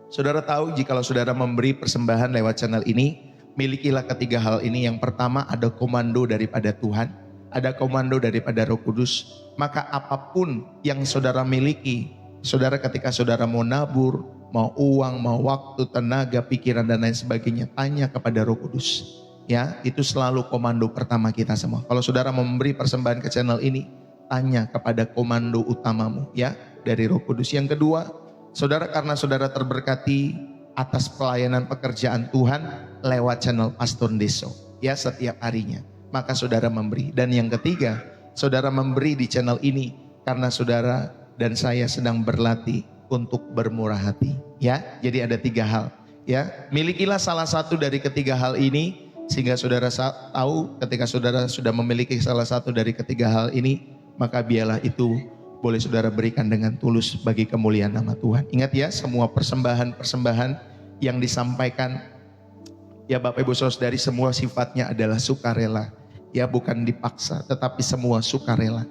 saudara tahu jikalau saudara memberi persembahan lewat channel ini, milikilah ketiga hal ini. Yang pertama ada komando daripada Tuhan, ada komando daripada Roh Kudus. Maka apapun yang saudara miliki, saudara ketika saudara mau nabur, mau uang, mau waktu, tenaga, pikiran dan lain sebagainya, tanya kepada Roh Kudus. Ya, itu selalu komando pertama kita semua. Kalau saudara mau memberi persembahan ke channel ini, tanya kepada komando utamamu ya dari Roh Kudus. Yang kedua, saudara karena saudara terberkati atas pelayanan pekerjaan Tuhan lewat channel Pastor Deso ya setiap harinya, maka saudara memberi. Dan yang ketiga, saudara memberi di channel ini karena saudara dan saya sedang berlatih untuk bermurah hati ya. Jadi ada 3 hal ya. Milikilah salah satu dari ketiga hal ini sehingga saudara tahu ketika saudara sudah memiliki salah satu dari ketiga hal ini, maka biarlah itu boleh saudara berikan dengan tulus bagi kemuliaan nama Tuhan. Ingat ya, semua persembahan-persembahan yang disampaikan, ya Bapak Ibu Saudari, semua sifatnya adalah sukarela. Ya bukan dipaksa, tetapi semua sukarela.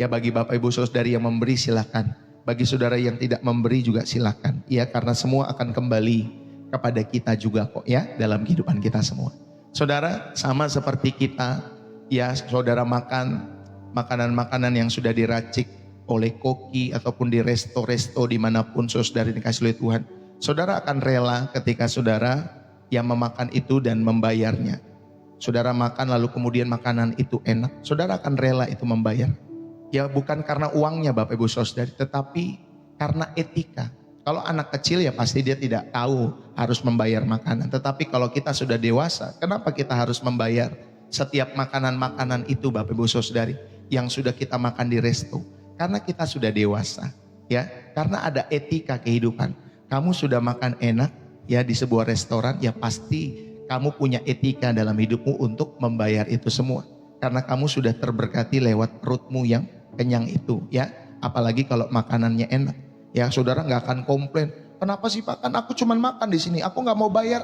Ya bagi Bapak Ibu Saudari yang memberi silakan. Bagi saudara yang tidak memberi juga silakan. Ya karena semua akan kembali kepada kita juga kok ya, dalam kehidupan kita semua. Saudara, sama seperti kita, ya saudara makan makanan-makanan yang sudah diracik oleh koki ataupun di resto-resto dimanapun saudara dikasih oleh Tuhan. Saudara akan rela ketika saudara yang memakan itu dan membayarnya. Saudara makan lalu kemudian makanan itu enak, saudara akan rela itu membayar. Ya bukan karena uangnya Bapak Ibu Saudari, tetapi karena etika. Kalau anak kecil ya pasti dia tidak tahu harus membayar makanan. Tetapi kalau kita sudah dewasa, kenapa kita harus membayar setiap makanan-makanan itu Bapak Ibu Saudari yang sudah kita makan di resto? Karena kita sudah dewasa, ya. Karena ada etika kehidupan. Kamu sudah makan enak ya di sebuah restoran, ya pasti kamu punya etika dalam hidupmu untuk membayar itu semua. Karena kamu sudah terberkati lewat perutmu yang kenyang itu ya. Apalagi kalau makanannya enak. Ya saudara nggak akan komplain. Kenapa sih Pak? Kan aku cuma makan di sini. Aku nggak mau bayar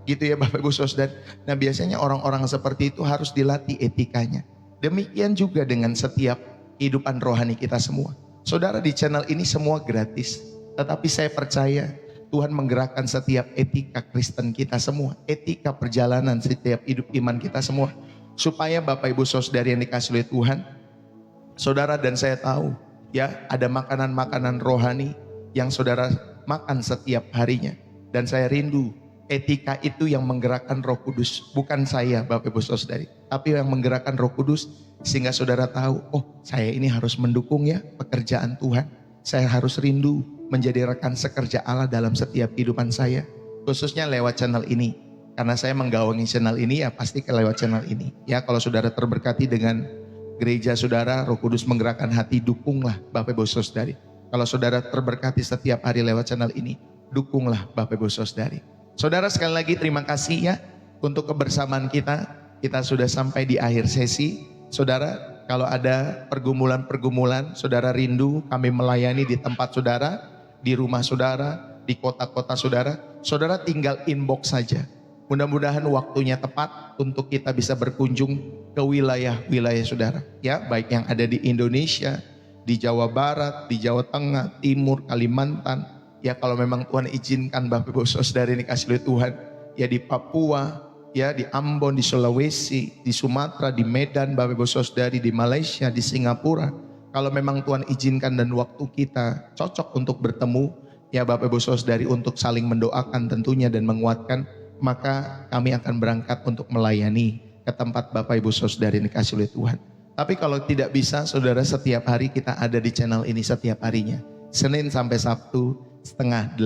Gitu ya Bapak Ibu Saudara. Nah biasanya orang-orang seperti itu harus dilatih etikanya. Demikian juga dengan setiap kehidupan rohani kita semua. Saudara, di channel ini semua gratis. Tetapi saya percaya Tuhan menggerakkan setiap etika Kristen kita semua, etika perjalanan setiap hidup iman kita semua, supaya Bapak Ibu Saudari yang dikasih oleh Tuhan, saudara dan saya tahu ya ada makanan-makanan rohani yang saudara makan setiap harinya, dan saya rindu etika itu yang menggerakkan Roh Kudus, bukan saya Bapak Ibu Saudari, tapi yang menggerakkan Roh Kudus, sehingga saudara tahu, oh saya ini harus mendukung ya pekerjaan Tuhan, saya harus rindu menjadi rekan sekerja Allah dalam setiap kehidupan saya, khususnya lewat channel ini. Karena saya menggawangi channel ini ya pasti lewat channel ini. Ya kalau saudara terberkati dengan gereja saudara, Roh Kudus menggerakkan hati, dukunglah Bapak Ibu Saudari. Kalau saudara terberkati setiap hari lewat channel ini, dukunglah Bapak Ibu Saudari. Saudara sekali lagi terima kasih ya untuk kebersamaan kita. Kita sudah sampai di akhir sesi. Saudara, kalau ada pergumulan-pergumulan, saudara rindu kami melayani di tempat saudara, di rumah saudara, di kota-kota saudara, saudara tinggal inbox saja. Mudah-mudahan waktunya tepat untuk kita bisa berkunjung ke wilayah-wilayah saudara. Ya, baik yang ada di Indonesia, di Jawa Barat, di Jawa Tengah, Timur, Kalimantan. Ya kalau memang Tuhan izinkan Bapak Ibu Saudara ini kasih oleh Tuhan. Ya di Papua, ya di Ambon, di Sulawesi, di Sumatera, di Medan, Bapak Ibu Saudari, di Malaysia, di Singapura. Kalau memang Tuhan izinkan dan waktu kita cocok untuk bertemu, ya Bapak Ibu Saudari, untuk saling mendoakan tentunya dan menguatkan, maka kami akan berangkat untuk melayani ke tempat Bapak Ibu Saudari yang dikasih oleh Tuhan. Tapi kalau tidak bisa, saudara, setiap hari kita ada di channel ini setiap harinya. Senin sampai Sabtu 7:30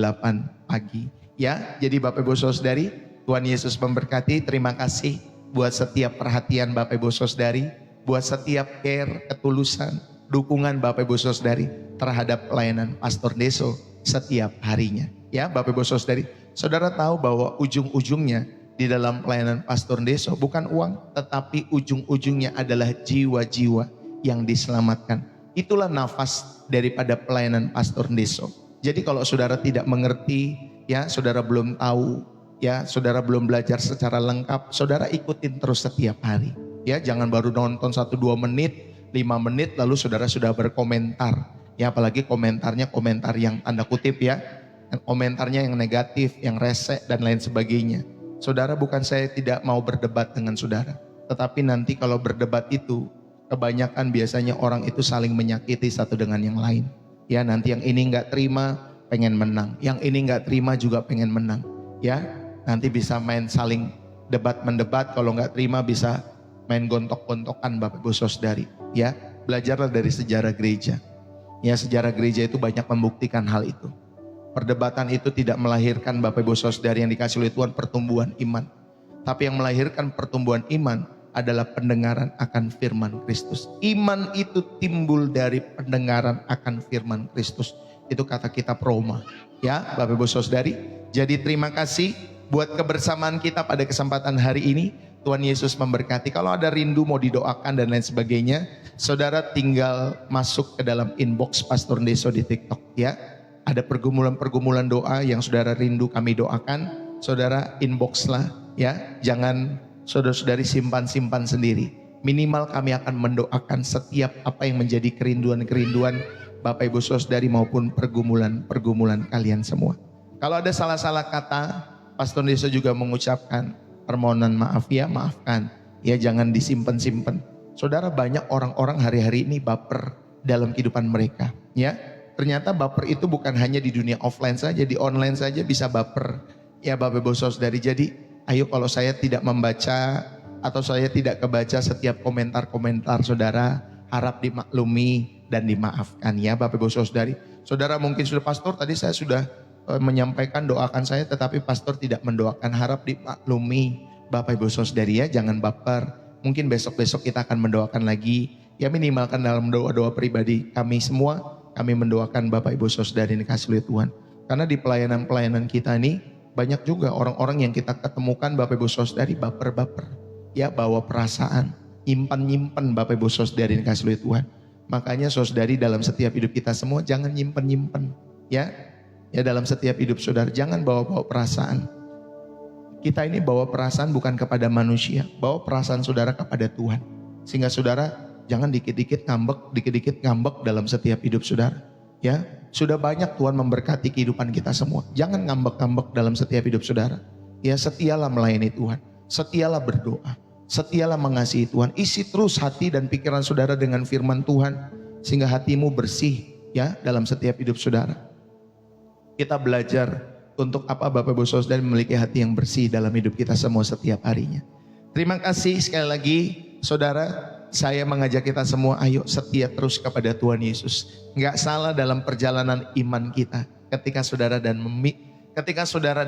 pagi. Ya, jadi Bapak Ibu Saudari, Tuhan Yesus memberkati. Terima kasih buat setiap perhatian Bapak Ibu Saudari, buat setiap care, ketulusan, dukungan Bapak Ibu Saudari terhadap pelayanan Pastor Deso setiap harinya. Ya Bapak Ibu Saudari, saudara tahu bahwa ujung-ujungnya di dalam pelayanan Pastor Deso bukan uang, tetapi ujung-ujungnya adalah jiwa-jiwa yang diselamatkan. Itulah nafas daripada pelayanan Pastor Deso. Jadi kalau saudara tidak mengerti, ya saudara belum tahu, ya saudara belum belajar secara lengkap, saudara ikutin terus setiap hari. Ya jangan baru nonton 1-2 menit, 5 menit lalu saudara sudah berkomentar. Ya apalagi komentarnya komentar yang tanda kutip ya. Komentarnya yang negatif, yang resek dan lain sebagainya. Saudara, bukan saya tidak mau berdebat dengan saudara. Tetapi nanti kalau berdebat itu, kebanyakan biasanya orang itu saling menyakiti satu dengan yang lain. Ya nanti yang ini nggak terima pengen menang. Yang ini nggak terima juga pengen menang. Ya nanti bisa main saling debat-mendebat. Kalau nggak terima bisa main gontok-gontokan Bapak Ibu Saudari. Ya belajarlah dari sejarah gereja. Ya sejarah gereja itu banyak membuktikan hal itu. Perdebatan itu tidak melahirkan Bapak Ibu Saudari yang dikasih oleh Tuhan pertumbuhan iman. Tapi yang melahirkan pertumbuhan iman adalah pendengaran akan firman Kristus. Iman itu timbul dari pendengaran akan firman Kristus. Itu kata kitab Roma. Ya Bapak Ibu Saudari. Jadi terima kasih buat kebersamaan kita pada kesempatan hari ini. Tuhan Yesus memberkati. Kalau ada rindu mau didoakan dan lain sebagainya, saudara tinggal masuk ke dalam inbox Pastor Deso di TikTok ya. Ada pergumulan-pergumulan doa yang saudara rindu kami doakan, saudara inbox lah ya. Jangan saudara-saudari simpan-simpan sendiri. Minimal kami akan mendoakan setiap apa yang menjadi kerinduan-kerinduan Bapak Ibu Saudari maupun pergumulan-pergumulan kalian semua. Kalau ada salah-salah kata, Pastor Deso juga mengucapkan permohonan maaf ya, maafkan. Ya jangan disimpan-simpan. Saudara, banyak orang-orang hari-hari ini baper dalam kehidupan mereka. Ya, ternyata baper itu bukan hanya di dunia offline saja, di online saja bisa baper. Ya Bapak Ibu Saudari, jadi ayo kalau saya tidak membaca atau saya tidak kebaca setiap komentar-komentar saudara, harap dimaklumi dan dimaafkan ya Bapak Ibu Saudari. Saudara mungkin sudah, pastor tadi saya sudah menyampaikan doakan saya, tetapi pastor tidak mendoakan, harap dimaklumi Bapak Ibu Saudari ya, jangan baper. Mungkin besok-besok kita akan mendoakan lagi. Ya minimalkan dalam doa-doa pribadi kami semua, kami mendoakan Bapak Ibu Saudari yang dikasihi oleh Tuhan. Karena di pelayanan-pelayanan kita ini banyak juga orang-orang yang kita ketemukan Bapak Ibu Saudari baper-baper. Ya bawa perasaan, nyimpan-nyimpan Bapak Ibu Saudari yang dikasihi oleh Tuhan. Makanya saudari dalam setiap hidup kita semua jangan nyimpan-nyimpan. Ya dalam setiap hidup saudara jangan bawa-bawa perasaan. Kita ini bawa perasaan bukan kepada manusia, bawa perasaan saudara kepada Tuhan. Sehingga saudara jangan dikit-dikit ngambek dalam setiap hidup saudara. Ya, sudah banyak Tuhan memberkati kehidupan kita semua. Jangan ngambek-ngambek dalam setiap hidup saudara. Ya, setialah melayani Tuhan, setialah berdoa, setialah mengasihi Tuhan. Isi terus hati dan pikiran saudara dengan firman Tuhan sehingga hatimu bersih ya dalam setiap hidup saudara. Kita belajar untuk apa Bapak Ibu Saudara memiliki hati yang bersih dalam hidup kita semua setiap harinya. Terima kasih sekali lagi saudara, saya mengajak kita semua ayo setia terus kepada Tuhan Yesus. Enggak salah dalam perjalanan iman kita ketika saudara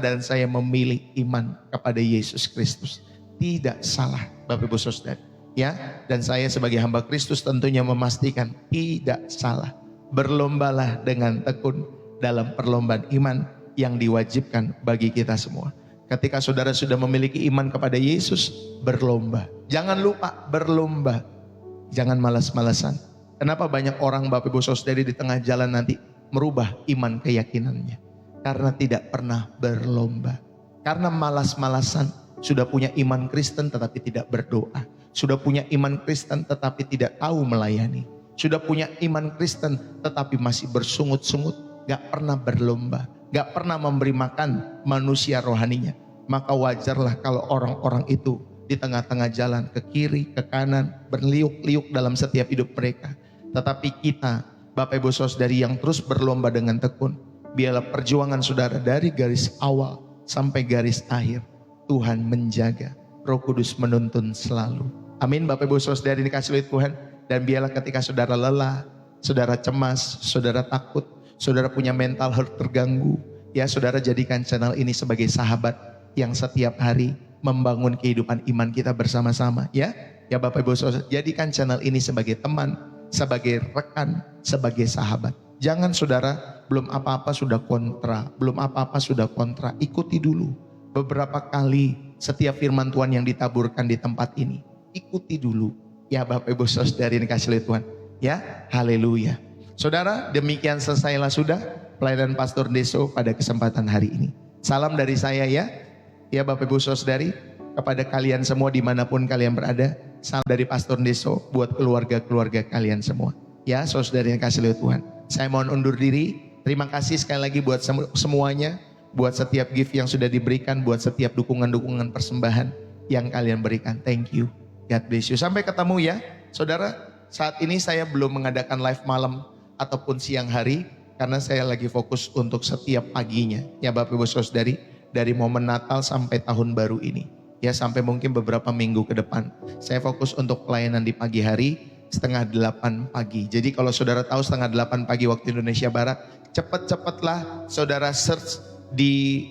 dan saya memilih iman kepada Yesus Kristus. Tidak salah Bapak Ibu Saudara. Ya, dan saya sebagai hamba Kristus tentunya memastikan tidak salah. Berlombalah dengan tekun dalam perlombaan iman yang diwajibkan bagi kita semua. Ketika saudara sudah memiliki iman kepada Yesus, berlomba. Jangan lupa berlomba. Jangan malas-malasan. Kenapa banyak orang Bapak Ibu Saudari di tengah jalan nanti merubah iman keyakinannya? Karena tidak pernah berlomba. Karena malas-malasan. Sudah punya iman Kristen tetapi tidak berdoa. Sudah punya iman Kristen tetapi tidak tahu melayani. Sudah punya iman Kristen tetapi masih bersungut-sungut. Gak pernah berlomba. Gak pernah memberi makan manusia rohaninya. Maka wajarlah kalau orang-orang itu di tengah-tengah jalan ke kiri, ke kanan, berliuk-liuk dalam setiap hidup mereka. Tetapi kita, Bapak Ibu Saudari yang terus berlomba dengan tekun, biarlah perjuangan saudara dari garis awal sampai garis akhir, Tuhan menjaga, Roh Kudus menuntun selalu. Amin Bapak Ibu Saudari dikasihi oleh Tuhan. Dan biarlah ketika saudara lelah, saudara cemas, saudara takut, saudara punya mental health terganggu, ya saudara jadikan channel ini sebagai sahabat yang setiap hari membangun kehidupan iman kita bersama-sama ya. Ya Bapak Ibu Saudara, jadikan channel ini sebagai teman, sebagai rekan, sebagai sahabat. Jangan saudara belum apa-apa sudah kontra, ikuti dulu. Beberapa kali setiap firman Tuhan yang ditaburkan di tempat ini, ikuti dulu. Ya Bapak Ibu Saudara yang dikasihi oleh Tuhan. Ya, haleluya. Saudara, demikian selesailah sudah pelayanan Pastor Deso pada kesempatan hari ini. Salam dari saya ya. Ya Bapak Ibu Saudari, kepada kalian semua dimanapun kalian berada. Salam dari Pastor Deso buat keluarga-keluarga kalian semua. Ya saudari yang kasih oleh Tuhan. Saya mohon undur diri. Terima kasih sekali lagi buat semuanya. Buat setiap gift yang sudah diberikan. Buat setiap dukungan-dukungan persembahan yang kalian berikan. Thank you. God bless you. Sampai ketemu ya. Saudara, saat ini saya belum mengadakan live malam ataupun siang hari karena saya lagi fokus untuk setiap paginya ya Bapak Ibu Saudari, dari momen Natal sampai tahun baru ini ya, sampai mungkin beberapa minggu ke depan saya fokus untuk pelayanan di pagi hari 7:30 pagi. Jadi kalau saudara tahu 7:30 pagi waktu Indonesia Barat, cepet-cepetlah saudara search di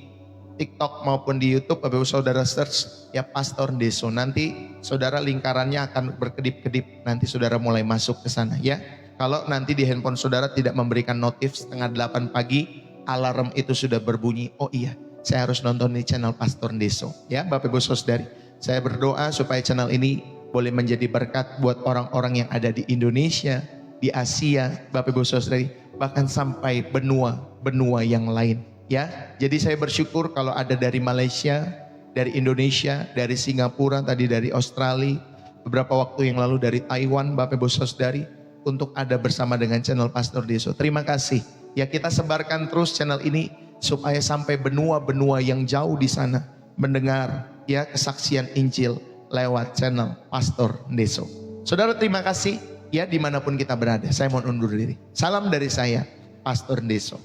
TikTok maupun di YouTube, Bapak Ibu saudara search ya Pastor Deso. Nanti saudara lingkarannya akan berkedip-kedip, nanti saudara mulai masuk ke sana ya. Kalau nanti di handphone saudara tidak memberikan notif 7:30 pagi, alarm itu sudah berbunyi. Oh iya, saya harus nonton di channel Pastor Deso. Ya Bapak Ibu Saudari, saya berdoa supaya channel ini boleh menjadi berkat buat orang-orang yang ada di Indonesia, di Asia, Bapak Ibu Saudari, bahkan sampai benua yang lain. Ya, jadi saya bersyukur kalau ada dari Malaysia, dari Indonesia, dari Singapura, tadi dari Australia, beberapa waktu yang lalu dari Taiwan, Bapak Ibu Saudari, untuk ada bersama dengan channel Pastor Deso. Terima kasih. Ya, kita sebarkan terus channel ini supaya sampai benua-benua yang jauh di sana mendengar ya kesaksian Injil lewat channel Pastor Deso. Saudara, terima kasih ya dimanapun kita berada. Saya mohon undur diri. Salam dari saya, Pastor Deso.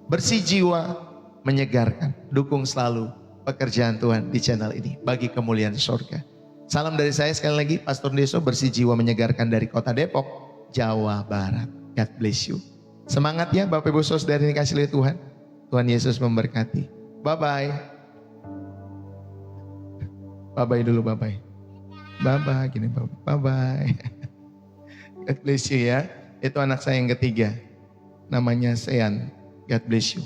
Bersih jiwa, menyegarkan. Dukung selalu pekerjaan Tuhan di channel ini bagi kemuliaan surga. Salam dari saya sekali lagi, Pastor Deso, bersih jiwa menyegarkan dari kota Depok, Jawa Barat. God bless you. Semangat ya Bapak Ibu Saudara yang dikasihi oleh Tuhan. Tuhan Yesus memberkati. Bye-bye. Bye-bye dulu, bye-bye. Bye-bye, gini bye-bye. Bye-bye. God bless you ya. Itu anak saya yang ketiga. Namanya Sean. God bless you.